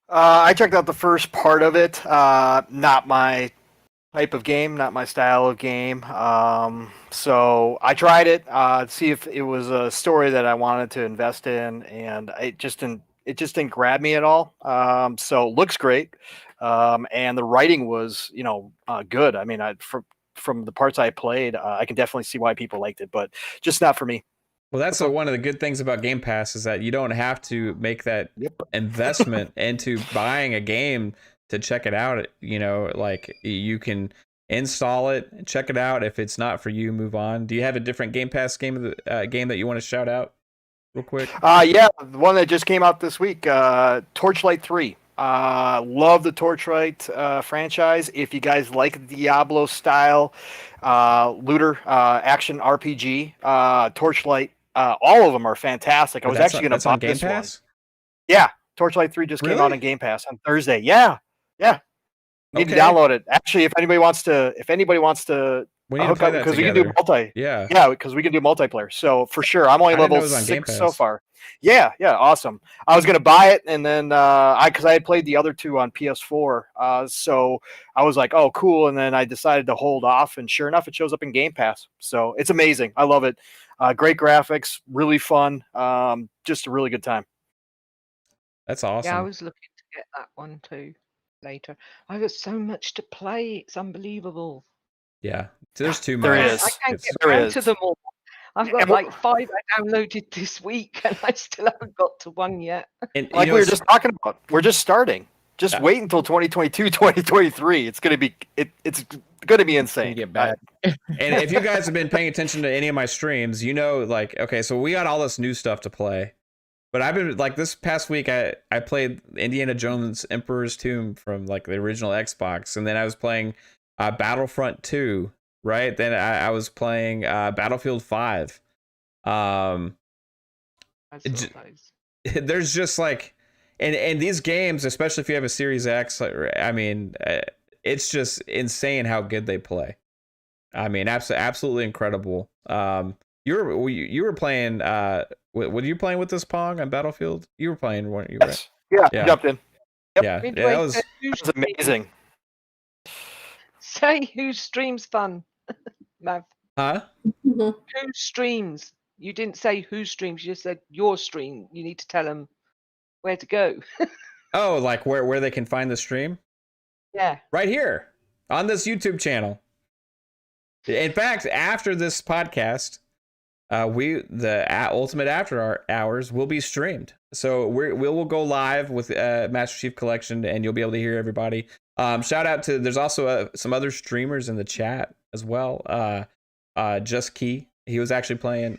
I checked out the first part of it. Not my type of game, not my style of game. So I tried it to see if it was a story that I wanted to invest in, and it just didn't grab me at all. So it looks great, and the writing was good. I mean, from the parts I played, I can definitely see why people liked it, but just not for me. Well, that's one of the good things about Game Pass is that you don't have to make that Yep. investment into buying a game to check it out. You know, like you can install it, check it out. If it's not for you, move on. Do you have a different Game Pass game of the game that you want to shout out real quick? Yeah, the one that just came out this week, Torchlight 3. Love the Torchlight franchise. If you guys like Diablo style looter action RPG, Torchlight, all of them are fantastic. I was actually going to buy this one. Yeah, Torchlight 3 just came out on Game Pass on Thursday. Yeah. Need to download it. Actually, if anybody wants to we need to play that because we together. can do Yeah, because we can do multiplayer. So for sure, I'm only level 6 so far. Yeah, awesome. I was gonna buy it, and then because I had played the other two on PS4, so I was like, oh, cool, and then I decided to hold off, and sure enough, it shows up in Game Pass. So it's amazing. I love it. Great graphics, really fun. Just a really good time. That's awesome. Yeah, I was looking to get that one too later. I've got so much to play. It's unbelievable. Yeah, there's too much. There is. I can't get around to them all. I've got like 5 I downloaded this week, and I still haven't got to one yet. And, like we were just talking about, we're just starting. Just wait until 2022, 2023. It's gonna be it's gonna be insane. Get bad. And if you guys have been paying attention to any of my streams, you know, like, okay, so we got all this new stuff to play. But I've been like this past week, I played Indiana Jones Emperor's Tomb from like the original Xbox, and then I was playing Battlefront 2, right? Then I was playing Battlefield 5. There's just like, and these games, especially if you have a Series X, I mean, it's just insane how good they play. I mean, absolutely incredible. You were playing. Were you playing with this Pong on Battlefield? You were playing, weren't you? Yes. Right? Yeah, jumped in. Yep. Yeah, that was amazing. Say who streams fun, Mav. Huh? Who streams? You didn't say who streams. You just said your stream. You need to tell them where to go. Oh, like where they can find the stream? Yeah. Right here on this YouTube channel. In fact, after this podcast, the Ultimate After Hours will be streamed. So we'll go live with Master Chief Collection, and you'll be able to hear everybody. Shout out to, there's also some other streamers in the chat as well. Just Key, he was actually playing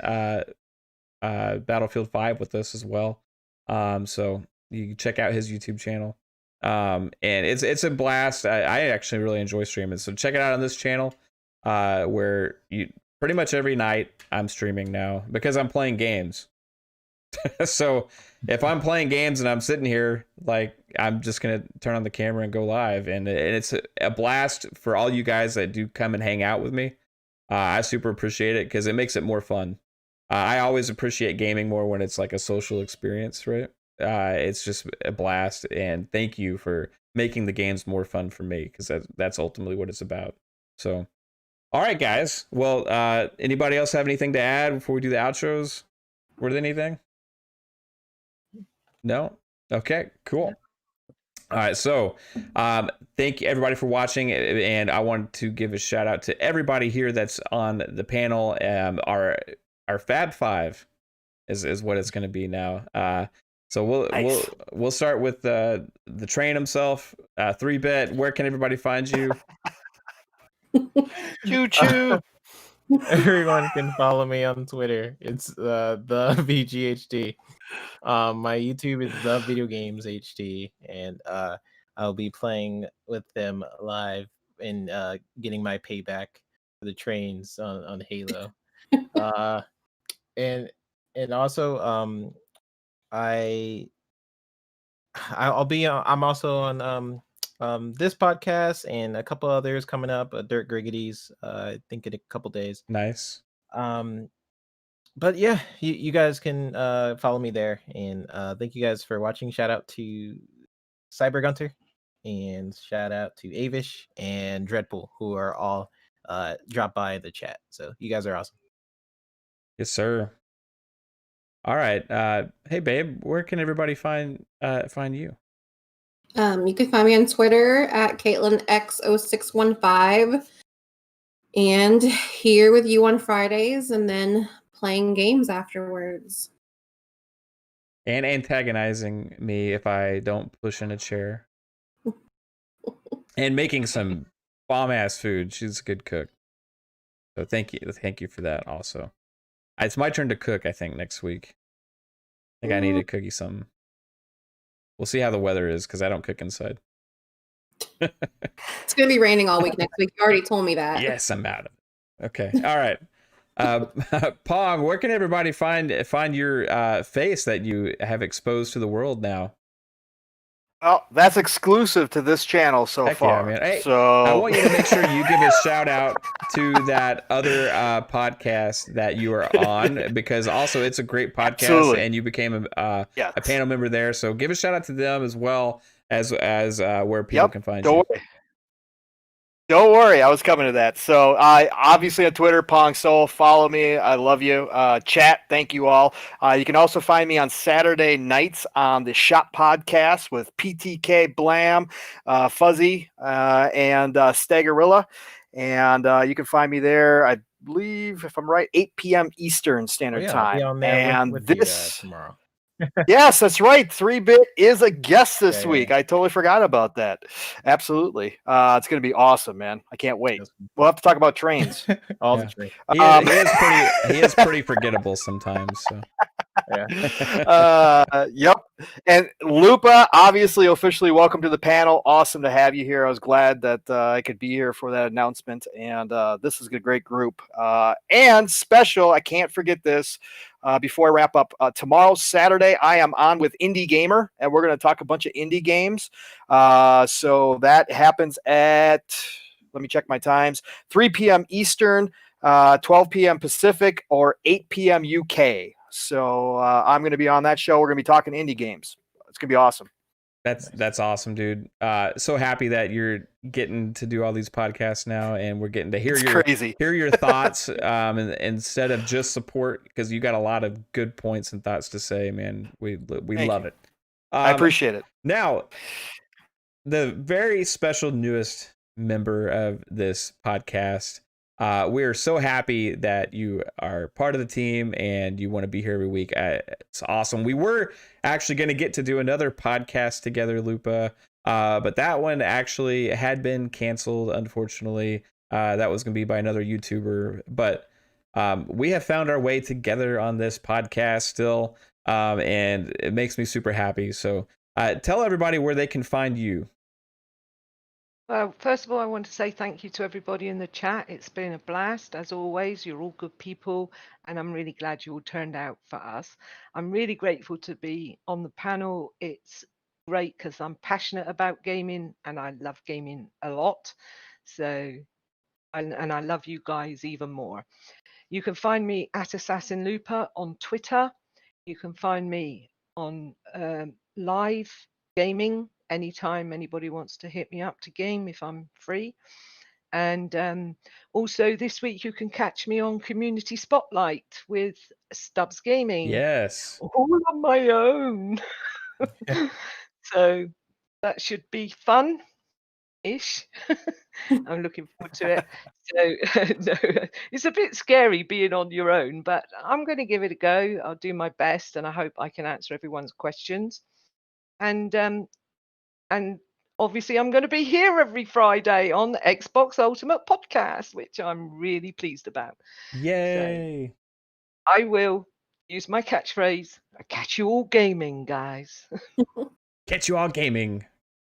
Battlefield 5 with us as well. So you can check out his YouTube channel. And it's a blast. I actually really enjoy streaming. So check it out on this channel, where you pretty much every night I'm streaming now because I'm playing games. So if I'm playing games and I'm sitting here, like, I'm just going to turn on the camera and go live. And it's a blast for all you guys that do come and hang out with me. I super appreciate it because it makes it more fun. I always appreciate gaming more when it's like a social experience, right? It's just a blast. And thank you for making the games more fun for me, because that's ultimately what it's about. So, all right, guys. Well, anybody else have anything to add before we do the outros? Were there anything? No? Okay, cool. All right, so thank you everybody for watching, and I want to give a shout out to everybody here that's on the panel. Our Fab Five is what it's going to be now. So we'll start with the train himself, 3-bit. Where can everybody find you? Choo choo. Everyone can follow me on Twitter. It's the VGHD. My YouTube is the Video Games HD, and I'll be playing with them live and getting my payback for the trains on Halo. And also I'll be I'm also on this podcast and a couple others coming up, Dirt Griggities, I think in a couple days. Nice. But yeah, you guys can follow me there, and thank you guys for watching. Shout out to Cybergunter, and shout out to Avish and Dreadpool, who are all dropped by the chat. So you guys are awesome. Yes, sir. All right. Hey, babe, where can everybody find you? You can find me on Twitter at CaitlinX0615. and here with you on Fridays, and then playing games afterwards. And antagonizing me if I don't push in a chair. And making some bomb ass food. She's a good cook. So thank you for that also. It's my turn to cook, I think, next week. I think I need to cook you something. We'll see how the weather is, because I don't cook inside. It's going to be raining all week next week. You already told me that. Yes, I'm out of it. Okay. All right. Pong, where can everybody find your face that you have exposed to the world now? Well, that's exclusive to this channel so Heck far. yeah, man. Hey, so I want you to make sure you give a shout out to that other podcast that you are on, because also it's a great podcast. Absolutely. And you became a yes. panel member there. So give a shout out to them as well as where people can find you. Don't worry, I was coming to that. So obviously on Twitter, Pong Soul, follow me. I love you. Chat, thank you all. You can also find me on Saturday nights on the Shop Podcast with PTK Blam, Fuzzy, and Staggerilla. And you can find me there, I believe, if I'm right, 8 p.m. Eastern Standard Time. I'll be on there and with this you, tomorrow. Yes, that's right. 3-Bit is a guest this Yeah, week. yeah. I totally forgot about that. Absolutely. It's going to be awesome, man. I can't wait. We'll have to talk about trains. All Yeah. the trains. He is pretty forgettable sometimes. So. Yeah. Yep. And Lupa, obviously, officially welcome to the panel. Awesome to have you here. I was glad that I could be here for that announcement. And this is a great group. And special, I can't forget this. Before I wrap up, tomorrow, Saturday, I am on with Indie Gamer, and we're going to talk a bunch of indie games. So that happens at, let me check my times, 3 p.m. Eastern, 12 p.m. Pacific, or 8 p.m. UK. So I'm going to be on that show. We're going to be talking indie games. It's going to be awesome. That's awesome, dude. So happy that you're getting to do all these podcasts now, and we're getting to hear your thoughts and instead of just support, because you got a lot of good points and thoughts to say, man. We love it. I appreciate it. Now, the very special newest member of this podcast. We are so happy that you are part of the team and you want to be here every week. It's awesome. We were actually going to get to do another podcast together, Lupa, but that one actually had been canceled, unfortunately. That was going to be by another YouTuber, but we have found our way together on this podcast still, and it makes me super happy. So tell everybody where they can find you. Well, first of all, I want to say thank you to everybody in the chat. It's been a blast, as always. You're all good people, and I'm really glad you all turned out for us. I'm really grateful to be on the panel. It's great because I'm passionate about gaming, and I love gaming a lot. So, and I love you guys even more. You can find me at Assassin Looper on Twitter. You can find me on live gaming anytime anybody wants to hit me up to game if I'm free. And also this week you can catch me on Community Spotlight with Stubbs Gaming. Yes. All on my own. So that should be fun-ish. I'm looking forward to it. So no, it's a bit scary being on your own, but I'm going to give it a go. I'll do my best, and I hope I can answer everyone's questions. And obviously, I'm going to be here every Friday on the Xbox Ultimate Podcast, which I'm really pleased about. Yay! So I will use my catchphrase. I catch you all gaming, guys. Catch you all gaming,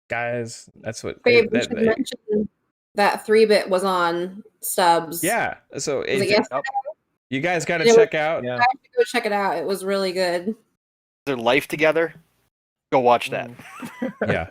guys. That's what. Babe, you should mention that 3-Bit was on Stubbs. Yeah. So you guys got to check out. Yeah. I have to go check it out. It was really good. Their life together. Go watch that. Yeah.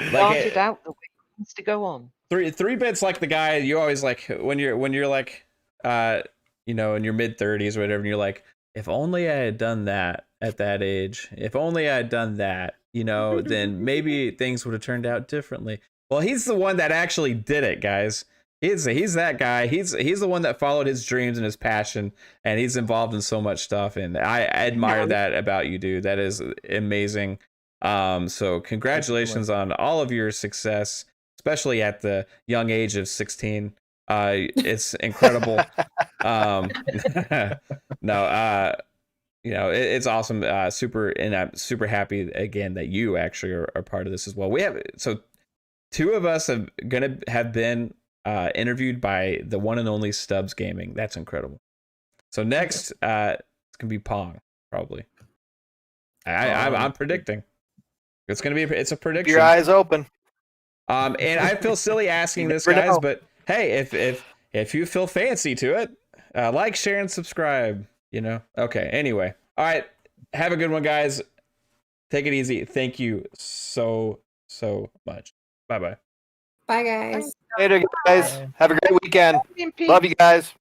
Started out the way it needs to go on. 3-Bit's like the guy you always like when you're like in your mid-30s or whatever, and you're like, if only I had done that at that age, if only I had done that, then maybe things would have turned out differently. Well, he's the one that actually did it, guys. He's that guy. He's the one that followed his dreams and his passion, and he's involved in so much stuff. And I admire that about you, dude. That is amazing. So congratulations on all of your success. especially at the young age of 16. It's incredible. No, it's awesome. And I'm super happy again that you actually are part of this as well. We have, so two of us have been interviewed by the one and only Stubbs Gaming. That's incredible. So next, it's gonna be Pong, probably. I'm predicting it's gonna be. It's a prediction. Keep your eyes open. And I feel silly asking this, never guys, know. but hey, if you feel fancy to it, like, share, and subscribe. Okay. Anyway, all right. Have a good one, guys. Take it easy. Thank you so much. Bye. Bye, guys. Later, guys. Have a great weekend. In peace. Love you guys.